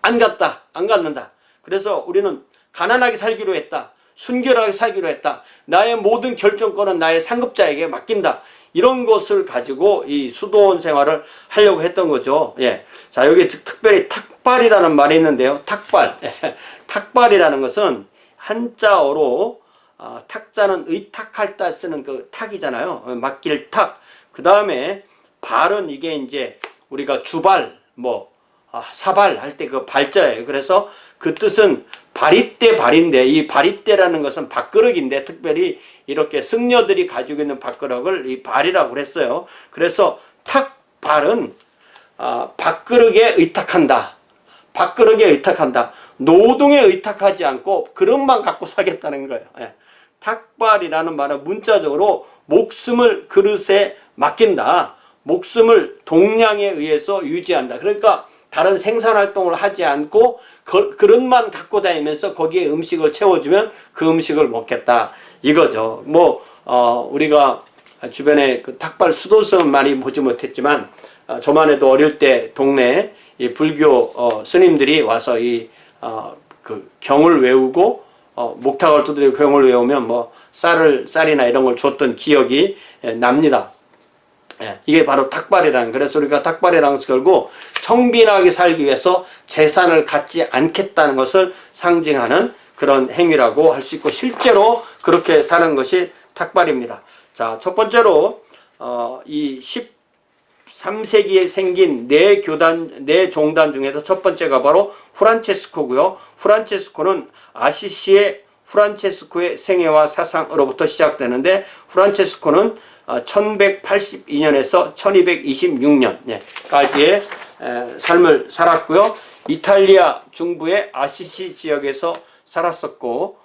안 갖는다. 그래서 우리는 가난하게 살기로 했다. 순결하게 살기로 했다. 나의 모든 결정권은 나의 상급자에게 맡긴다. 이런 것을 가지고 이 수도원 생활을 하려고 했던 거죠. 자, 여기 특별히 탁발이라는 말이 있는데요. 탁발. 탁발이라는 것은 한자어로 탁자는 의탁할 때 쓰는 그 탁이잖아요. 맡길 탁. 그 다음에 발은 이게 이제 우리가 주발, 사발 할 때 그 발자예요. 그래서 그 뜻은 발인데 이 바리떼라는 것은 밥그릇인데 특별히 이렇게 승려들이 가지고 있는 밥그릇을 이 발이라고 그랬어요. 그래서 탁발은 밥그릇에 의탁한다. 밥그릇에 의탁한다. 노동에 의탁하지 않고 그릇만 갖고 살겠다는 거예요. 예. 탁발이라는 말은 문자적으로 목숨을 그릇에 맡긴다. 목숨을 동량에 의해서 유지한다. 그러니까 다른 생산활동을 하지 않고 그릇만 갖고 다니면서 거기에 음식을 채워주면 그 음식을 먹겠다. 이거죠. 우리가 주변에 그 탁발 수도승은 많이 보지 못했지만, 저만 해도 어릴 때 동네에 이 불교 스님들이 와서 그 경을 외우고 목탁을 두드리고 경을 외우면 쌀이나 이런 걸 줬던 기억이 납니다. 이게 바로 탁발이라는, 그래서 우리가 탁발이라는 것을 결국 청빈하게 살기 위해서 재산을 갖지 않겠다는 것을 상징하는 그런 행위라고 할 수 있고, 실제로 그렇게 사는 것이 탁발입니다. 자, 첫 번째로 이 13세기에 생긴 네 종단 중에서 첫 번째가 바로 프란체스코고요. 프란체스코는 아시시의 프란체스코의 생애와 사상으로부터 시작되는데, 프란체스코는 1182년에서 1226년까지의 삶을 살았고요. 이탈리아 중부의 아시시 지역에서 살았었고,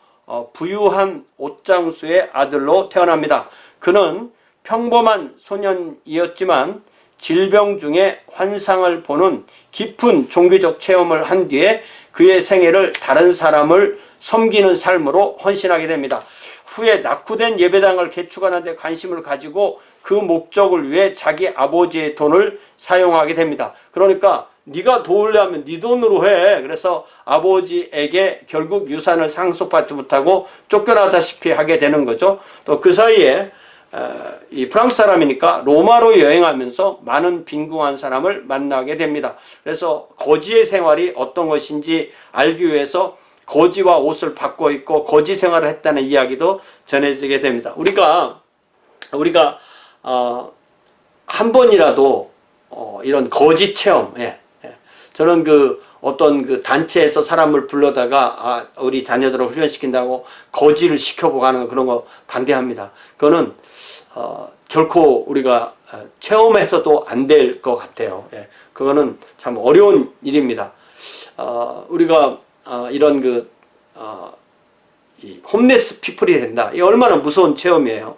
부유한 옷장수의 아들로 태어납니다. 그는 평범한 소년이었지만 질병 중에 환상을 보는 깊은 종교적 체험을 한 뒤에 그의 생애를 다른 사람을 섬기는 삶으로 헌신하게 됩니다. 후에 낙후된 예배당을 개축하는 데 관심을 가지고 그 목적을 위해 자기 아버지의 돈을 사용하게 됩니다. 그러니까 네가 도우려면 네 돈으로 해. 그래서 아버지에게 결국 유산을 상속받지 못하고 쫓겨나다시피 하게 되는 거죠. 또 그 사이에 이 프랑스 사람이니까 로마로 여행하면서 많은 빈궁한 사람을 만나게 됩니다. 그래서 거지의 생활이 어떤 것인지 알기 위해서 거지와 옷을 바꿔 입고 거지 생활을 했다는 이야기도 전해지게 됩니다. 우리가 한 번이라도 이런 거지 체험, 저는 어떤 그 단체에서 사람을 불러다가 우리 자녀들을 훈련시킨다고 거지를 시켜보고 하는 그런 거 반대합니다. 그거는 결코 우리가 체험해서도 안 될 것 같아요. 그거는 참 어려운 일입니다. 우리가 이런 이 홈레스 피플이 된다. 이 얼마나 무서운 체험이에요.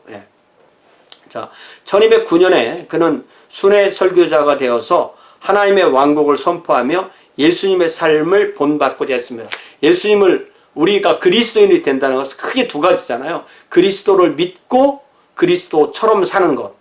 자, 1209년에 그는 순회 설교자가 되어서 하나님의 왕국을 선포하며 예수님의 삶을 본받고자 했습니다. 예수님을 우리가 그리스도인이 된다는 것은 크게 두 가지잖아요. 그리스도를 믿고 그리스도처럼 사는 것.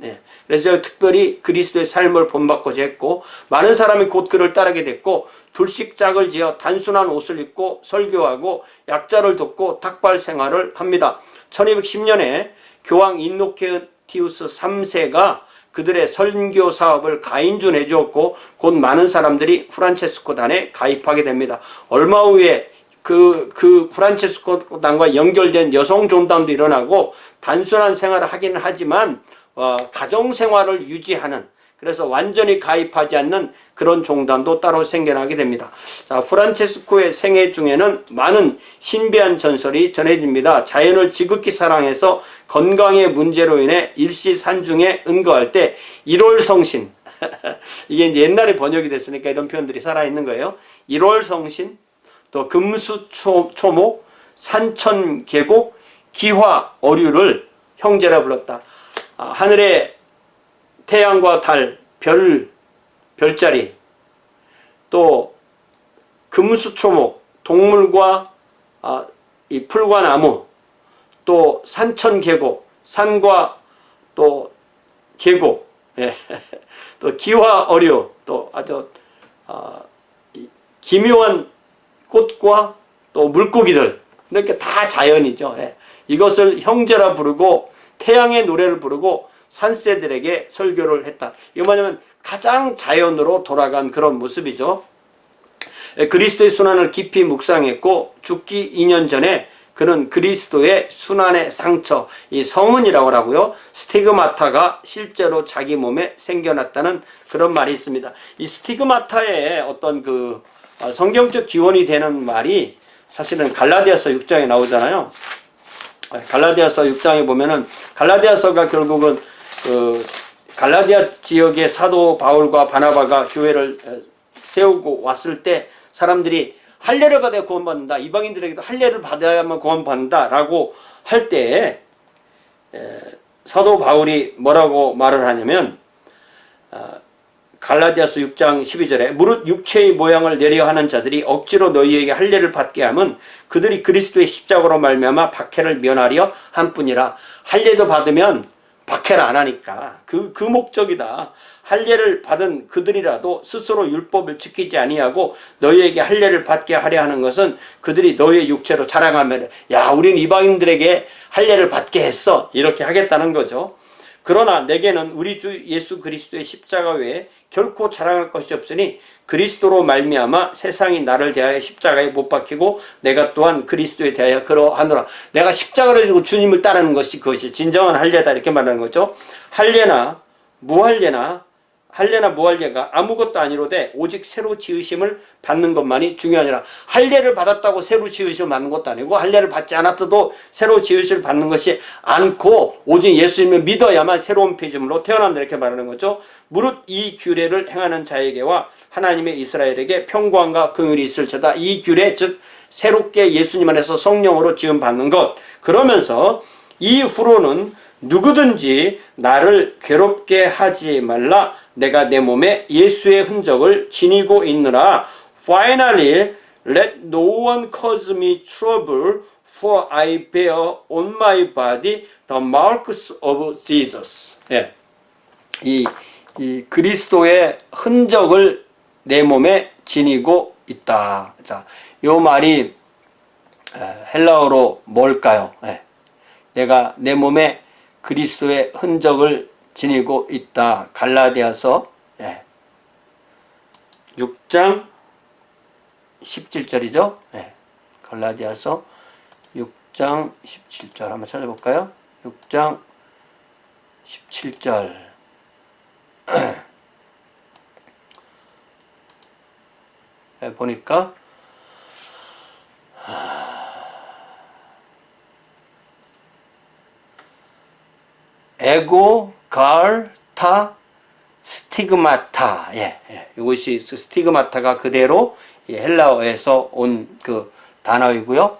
그래서 특별히 그리스도의 삶을 본받고자 했고, 많은 사람이 곧 그를 따르게 됐고, 둘씩 짝을 지어 단순한 옷을 입고 설교하고 약자를 돕고 탁발 생활을 합니다. 1210년에 교황 인노케티우스 3세가 그들의 선교 사업을 가인준해 주었고, 곧 많은 사람들이 프란체스코단에 가입하게 됩니다. 얼마 후에 그 프란체스코단과 연결된 여성 종단도 일어나고, 단순한 생활을 하기는 하지만 가정 생활을 유지하는, 그래서 완전히 가입하지 않는 그런 종단도 따로 생겨나게 됩니다. 자, 프란체스코의 생애 중에는 많은 신비한 전설이 전해집니다. 자연을 지극히 사랑해서 건강의 문제로 인해 일시산중에 은거할 때 1월 성신 이게 이제 옛날에 번역이 됐으니까 이런 표현들이 살아있는 거예요. 1월 성신, 또 금수초목, 산천계곡, 기화어류를 형제라 불렀다. 하늘의 태양과 달, 별자리, 또 금수초목, 동물과 이 풀과 나무, 또 산천계곡, 산과 또 계곡, 또 기와어류, 또 아주 기묘한 꽃과 또 물고기들, 이렇게 다 자연이죠. 이것을 형제라 부르고 태양의 노래를 부르고 산새들에게 설교를 했다. 이거 뭐냐면 가장 자연으로 돌아간 그런 모습이죠. 그리스도의 순환을 깊이 묵상했고 죽기 2년 전에 그는 그리스도의 순환의 상처, 이 성은이라고 하고요. 스티그마타가 실제로 자기 몸에 생겨났다는 그런 말이 있습니다. 이 스티그마타의 어떤 그 성경적 기원이 되는 말이 사실은 갈라디아서 6장에 나오잖아요. 갈라디아서 6장에 보면은 갈라디아서가 결국은 그 갈라디아 지역의 사도 바울과 바나바가 교회를 세우고 왔을 때 사람들이 할례를 받아야 구원받는다. 이방인들에게도 할례를 받아야만 구원받는다. 라고 할 때 사도 바울이 뭐라고 말을 하냐면 갈라디아서 6장 12절에 무릇 육체의 모양을 내려 하는 자들이 억지로 너희에게 할례를 받게 하면 그들이 그리스도의 십자가로 말미암아 박해를 면하려 함뿐이라. 할례도 받으면 박해를 안 하니까 그 목적이다. 할례를 받은 그들이라도 스스로 율법을 지키지 아니하고 너희에게 할례를 받게 하려 하는 것은 그들이 너희의 육체로 자랑하면 야 우리는 이방인들에게 할례를 받게 했어 이렇게 하겠다는 거죠. 그러나 내게는 우리 주 예수 그리스도의 십자가 외에 결코 자랑할 것이 없으니 그리스도로 말미암아 세상이 나를 대하여 십자가에 못 박히고 내가 또한 그리스도에 대하여 그러하노라. 내가 십자가를 지고 주님을 따르는 것이 그것이 진정한 할례다 이렇게 말하는 거죠. 할례나 무할례가 아무것도 아니로되 오직 새로 지으심을 받는 것만이 중요하니라. 할례를 받았다고 새로 지으심을 받는 것도 아니고 할례를 받지 않았어도 새로 지으심을 받는 것이 않고 오직 예수님을 믿어야만 새로운 피조물로 태어난다 이렇게 말하는 거죠. 무릇 이 규례를 행하는 자에게와 하나님의 이스라엘에게 평강과 긍휼이 있을지어다. 이 규례 즉 새롭게 예수님 안에서 성령으로 지음 받는 것. 그러면서 이후로는 누구든지 나를 괴롭게 하지 말라. 내가 내 몸에 예수의 흔적을 지니고 있느라. Finally, let no one cause me trouble, for I bear on my body the marks of Jesus. 예. 이 그리스도의 흔적을 내 몸에 지니고 있다. 자, 요 말이 헬라어로 뭘까요? 예. 내가 내 몸에 그리스도의 흔적을 지니고 있다. 갈라디아서 6장 17절이죠. 갈라디아서 6장 17절 한번 찾아볼까요? 6장 17절 보니까 에고 갈타 스티그마타. 이것이 스티그마타가 그대로 헬라어에서 온 그 단어이고요.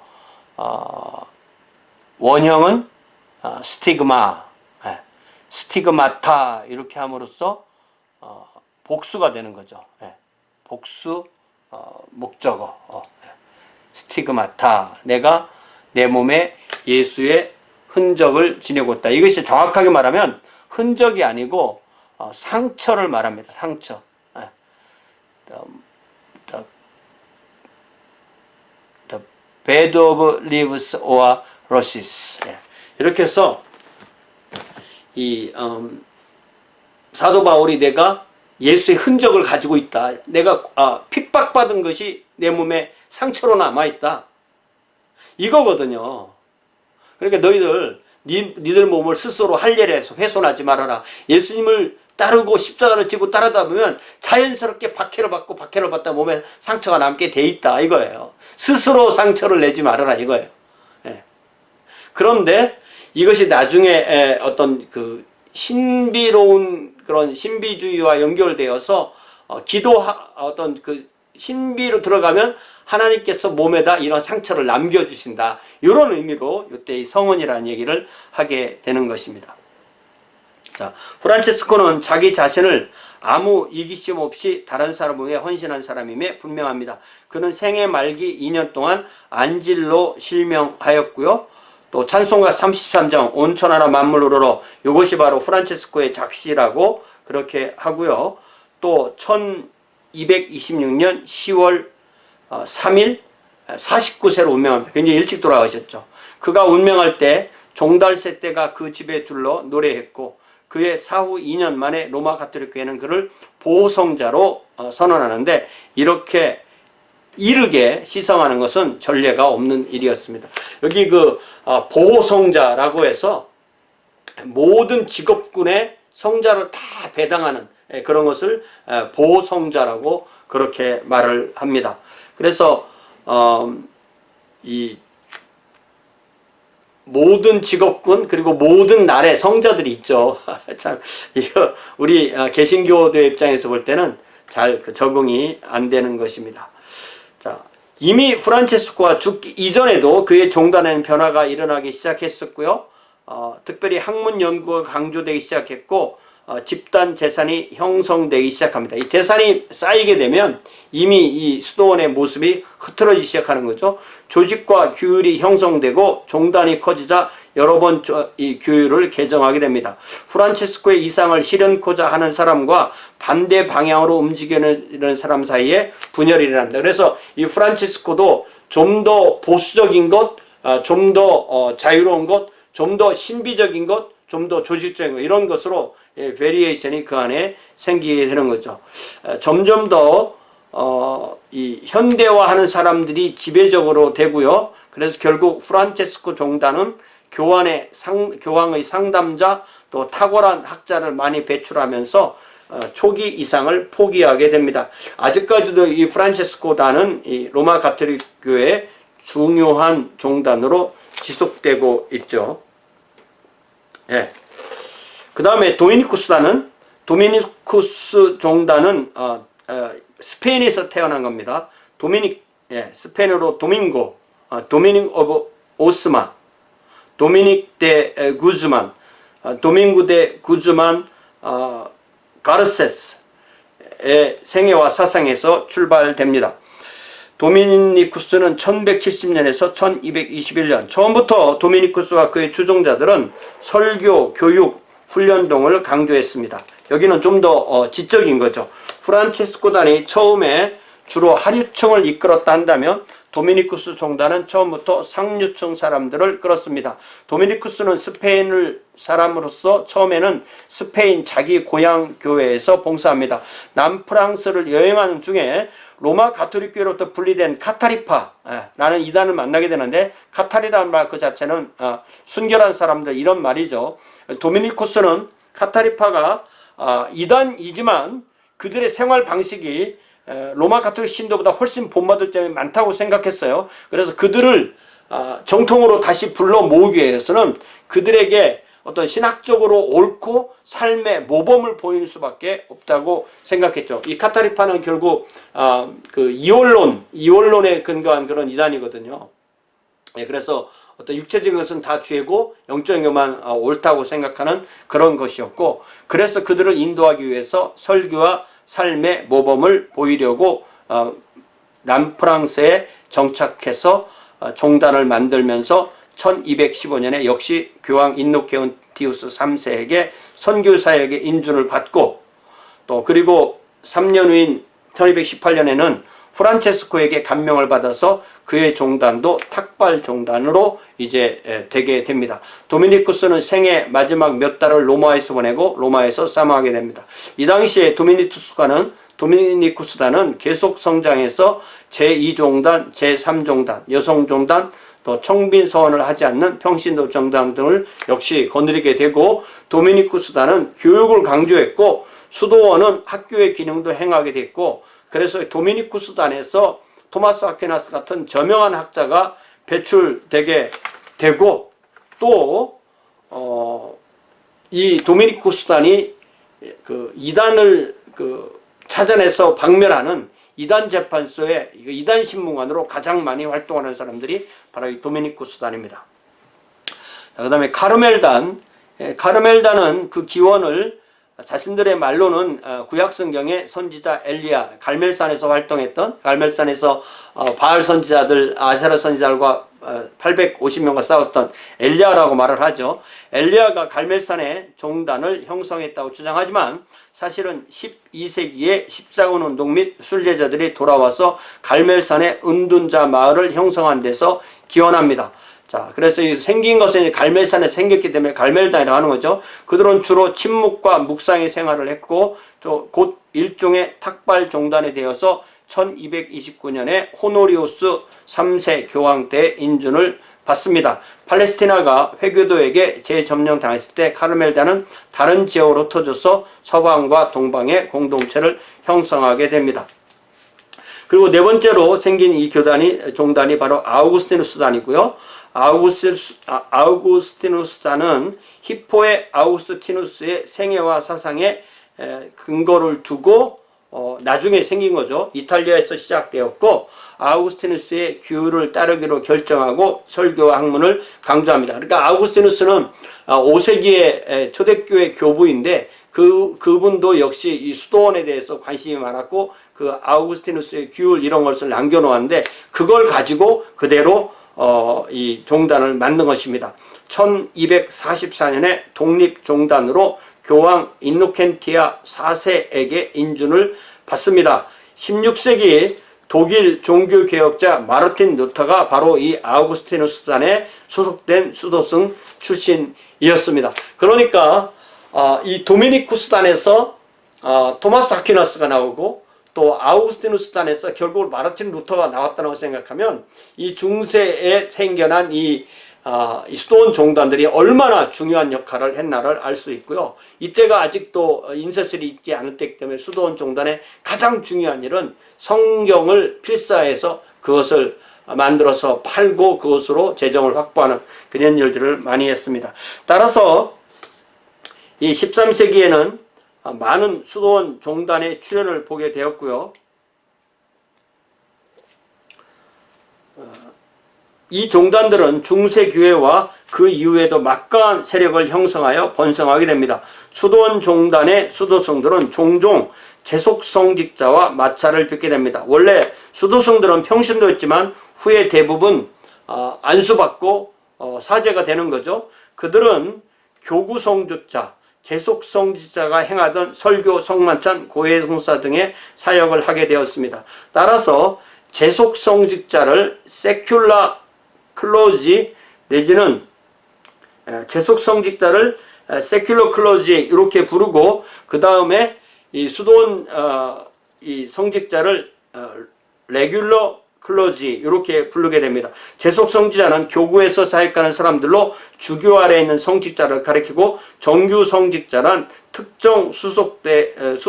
원형은 스티그마, 스티그마타 이렇게 함으로써 복수가 되는 거죠. 복수 목적어. 스티그마타. 내가 내 몸에 예수의 흔적을 지니고 있다. 이것이 정확하게 말하면 흔적이 아니고 상처를 말합니다. 상처. The bed of leaves or roses. 이렇게 해서 이 사도 바울이 내가 예수의 흔적을 가지고 있다. 내가 핍박받은 것이 내 몸에 상처로 남아있다. 이거거든요. 그러니까 니들 몸을 스스로 할례를 해서 훼손하지 말아라. 예수님을 따르고 십자가를 지고 따르다 보면 자연스럽게 박해를 받다 몸에 상처가 남게 돼 있다 이거예요. 스스로 상처를 내지 말아라 이거예요. 그런데 이것이 나중에 어떤 그 신비로운 그런 신비주의와 연결되어서 어떤 그 신비로 들어가면 하나님께서 몸에다 이런 상처를 남겨주신다. 이런 의미로 이때 이 성은이라는 얘기를 하게 되는 것입니다. 자, 프란체스코는 자기 자신을 아무 이기심 없이 다른 사람을 위해 헌신한 사람임에 분명합니다. 그는 생애 말기 2년 동안 안질로 실명하였고요. 또 찬송가 33장 온천하나 만물으로 이것이 바로 프란체스코의 작시라고 그렇게 하고요. 또 1226년 10월 3일 49세로 운명합니다. 굉장히 일찍 돌아가셨죠. 그가 운명할 때 종달새 떼가 그 집에 둘러 노래했고 그의 사후 2년 만에 로마 가톨릭 교회는 그를 보성자로 선언하는데 이렇게 이르게 시성하는 것은 전례가 없는 일이었습니다. 여기 그 보호성자라고 해서 모든 직업군의 성자를 다 배당하는 그런 것을 보호성자라고 그렇게 말을 합니다. 그래서 이 모든 직업군 그리고 모든 나라의 성자들이 있죠. 참 이거 우리 개신교도의 입장에서 볼 때는 잘 적응이 안 되는 것입니다. 자, 이미 프란체스코가 죽기 이전에도 그의 종단에는 변화가 일어나기 시작했었고요. 특별히 학문 연구가 강조되기 시작했고 집단 재산이 형성되기 시작합니다. 이 재산이 쌓이게 되면 이미 이 수도원의 모습이 흐트러지기 시작하는 거죠. 조직과 규율이 형성되고 종단이 커지자 여러 번 이 규율을 개정하게 됩니다. 프란체스코의 이상을 실현코자 하는 사람과 반대 방향으로 움직이는 사람 사이에 분열이 일어납니다. 그래서 이 프란체스코도 좀 더 보수적인 것, 좀 더 자유로운 것, 좀 더 신비적인 것, 좀 더 조직적인 것, 이런 것으로 베리에이션이 그 안에 생기게 되는 거죠. 점점 더 이 현대화하는 사람들이 지배적으로 되고요. 그래서 결국 프란체스코 종단은 교황의 상담자 또 탁월한 학자를 많이 배출하면서 초기 이상을 포기하게 됩니다. 아직까지도 이 프란체스코단은 이 로마 가톨릭 교회의 중요한 종단으로 지속되고 있죠. 예. 그 다음에 도미니쿠스 종단은 스페인에서 태어난 겁니다. 스페인어로 도밍고, 도미닉 오브 오스마, 도미닉 데 구즈만, 도밍고 데 구즈만 가르세스의 생애와 사상에서 출발됩니다. 도미니쿠스는 1170년에서 1221년 처음부터 도미니쿠스와 그의 추종자들은 설교, 교육, 훈련동을 강조했습니다. 여기는 좀 더 지적인 거죠. 프란체스코단이 처음에 주로 하류층을 이끌었다 한다면 도미니쿠스 종단은 처음부터 상류층 사람들을 끌었습니다. 도미니쿠스는 스페인을 사람으로서 처음에는 스페인 자기 고향 교회에서 봉사합니다. 남프랑스를 여행하는 중에 로마 가톨릭 교회로부터 분리된 카타리파라는 이단을 만나게 되는데, 카타리라는 말 그 자체는 순결한 사람들 이런 말이죠. 도미니쿠스는 카타리파가 이단이지만 그들의 생활 방식이 로마 가톨릭 신도보다 훨씬 본받을 점이 많다고 생각했어요. 그래서 그들을 정통으로 다시 불러 모으기 위해서는 그들에게 어떤 신학적으로 옳고 삶의 모범을 보이는 수밖에 없다고 생각했죠. 이 카타리파는 결국 그 이원론에 근거한 그런 이단이거든요. 그래서 어떤 육체적인 것은 다 죄고 영적인 것만 옳다고 생각하는 그런 것이었고, 그래서 그들을 인도하기 위해서 설교와 삶의 모범을 보이려고 남프랑스에 정착해서 종단을 만들면서 1215년에 역시 교황 인노케온티우스 3세에게 선교 사역의 인준을 받고, 또 그리고 3년 후인 1218년에는 프란체스코에게 감명을 받아서 그의 종단도 탁발 종단으로 이제 되게 됩니다. 도미니쿠스는 생애 마지막 몇 달을 로마에서 보내고 로마에서 사망하게 됩니다. 이 당시에 도미니쿠스단은 계속 성장해서 제2종단, 제3종단, 여성종단, 또 청빈 서원을 하지 않는 평신도 정당 등을 역시 거느리게 되고, 도미니쿠스단은 교육을 강조했고 수도원은 학교의 기능도 행하게 됐고, 그래서 도미니쿠스단에서 토마스 아퀴나스 같은 저명한 학자가 배출되게 되고, 또 이 도미니쿠스단이 그 이단을 찾아내서 박멸하는 이단 재판소의 이단 신문관으로 가장 많이 활동하는 사람들이 바로 이 도미니쿠스단입니다. 그 다음에 카르멜단은 그 기원을 자신들의 말로는 구약성경의 선지자 엘리야, 갈멜산에서 활동했던, 갈멜산에서 바알 선지자들, 아세라 선지자들과 850명과 싸웠던 엘리야라고 말을 하죠. 엘리야가 갈멜산의 종단을 형성했다고 주장하지만 사실은 12세기에 십자군 운동 및 순례자들이 돌아와서 갈멜산의 은둔자 마을을 형성한 데서 기원합니다. 자, 그래서 이 생긴 것은 갈멜산에 생겼기 때문에 갈멜단이라고 하는 거죠. 그들은 주로 침묵과 묵상의 생활을 했고, 또 곧 일종의 탁발 종단이 되어서 1229년에 호노리우스 3세 교황 때 인준을 받습니다. 팔레스티나가 회교도에게 재점령당했을 때 카르멜다는 다른 지역으로 흩어져서 서방과 동방의 공동체를 형성하게 됩니다. 그리고 네 번째로 생긴 이 종단이 바로 아우구스티누스단이고요. 아우구스티누스단은 히포의 아우구스티누스의 생애와 사상에 근거를 두고 나중에 생긴 거죠. 이탈리아에서 시작되었고 아우구스티누스의 규율을 따르기로 결정하고 설교와 학문을 강조합니다. 그러니까 아우구스티누스는 5세기의 초대교회 교부인데 그분도 역시 이 수도원에 대해서 관심이 많았고 그 아우구스티누스의 규율 이런 것을 남겨놓았는데 그걸 가지고 그대로 이 종단을 만든 것입니다. 1244년에 독립종단으로 교황 인노켄티아 4세에게 인준을 받습니다. 16세기 독일 종교개혁자 마르틴 루터가 바로 이 아우구스티누스단에 소속된 수도승 출신이었습니다. 그러니까 이 도미니쿠스단에서 토마스 아퀴나스가 나오고 또 아우구스티누스단에서 결국 마르틴 루터가 나왔다고 생각하면 이 중세에 생겨난 이 수도원 종단들이 얼마나 중요한 역할을 했나를 알 수 있고요. 이때가 아직도 인쇄술이 있지 않을 때이기 때문에 수도원 종단의 가장 중요한 일은 성경을 필사해서 그것을 만들어서 팔고 그것으로 재정을 확보하는 그런 일들을 많이 했습니다. 따라서 이 13세기에는 많은 수도원 종단의 출현을 보게 되었고요. 이 종단들은 중세교회와 그 이후에도 막강한 세력을 형성하여 번성하게 됩니다. 수도원 종단의 수도승들은 종종 재속성직자와 마찰을 빚게 됩니다. 원래 수도승들은 평신도였지만 후에 대부분 안수받고 사제가 되는 거죠. 그들은 교구성직자, 재속성직자가 행하던 설교, 성만찬, 고해성사 등의 사역을 하게 되었습니다. 따라서 재속성직자를 세큘라 클로지 내지는 재속성직자를 세큘러 클로지 이렇게 부르고 그 다음에 이 수도원 이 성직자를 레귤러 클로지 이렇게 부르게 됩니다. 재속성직자는 교구에서 사역하는 사람들로 주교 아래에 있는 성직자를 가리키고 정규 성직자란 특정 수도회에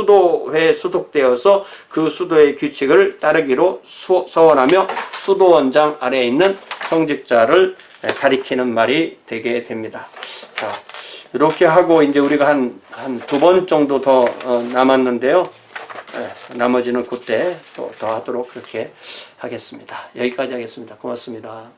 소속되어서 그 수도의 규칙을 따르기로 서원하며 수도원장 아래에 있는 성직자를 가리키는 말이 되게 됩니다. 자, 이렇게 하고 이제 우리가 한 두 번 정도 더 남았는데요. 나머지는 그때 또 더 하도록 그렇게 하겠습니다. 여기까지 하겠습니다. 고맙습니다.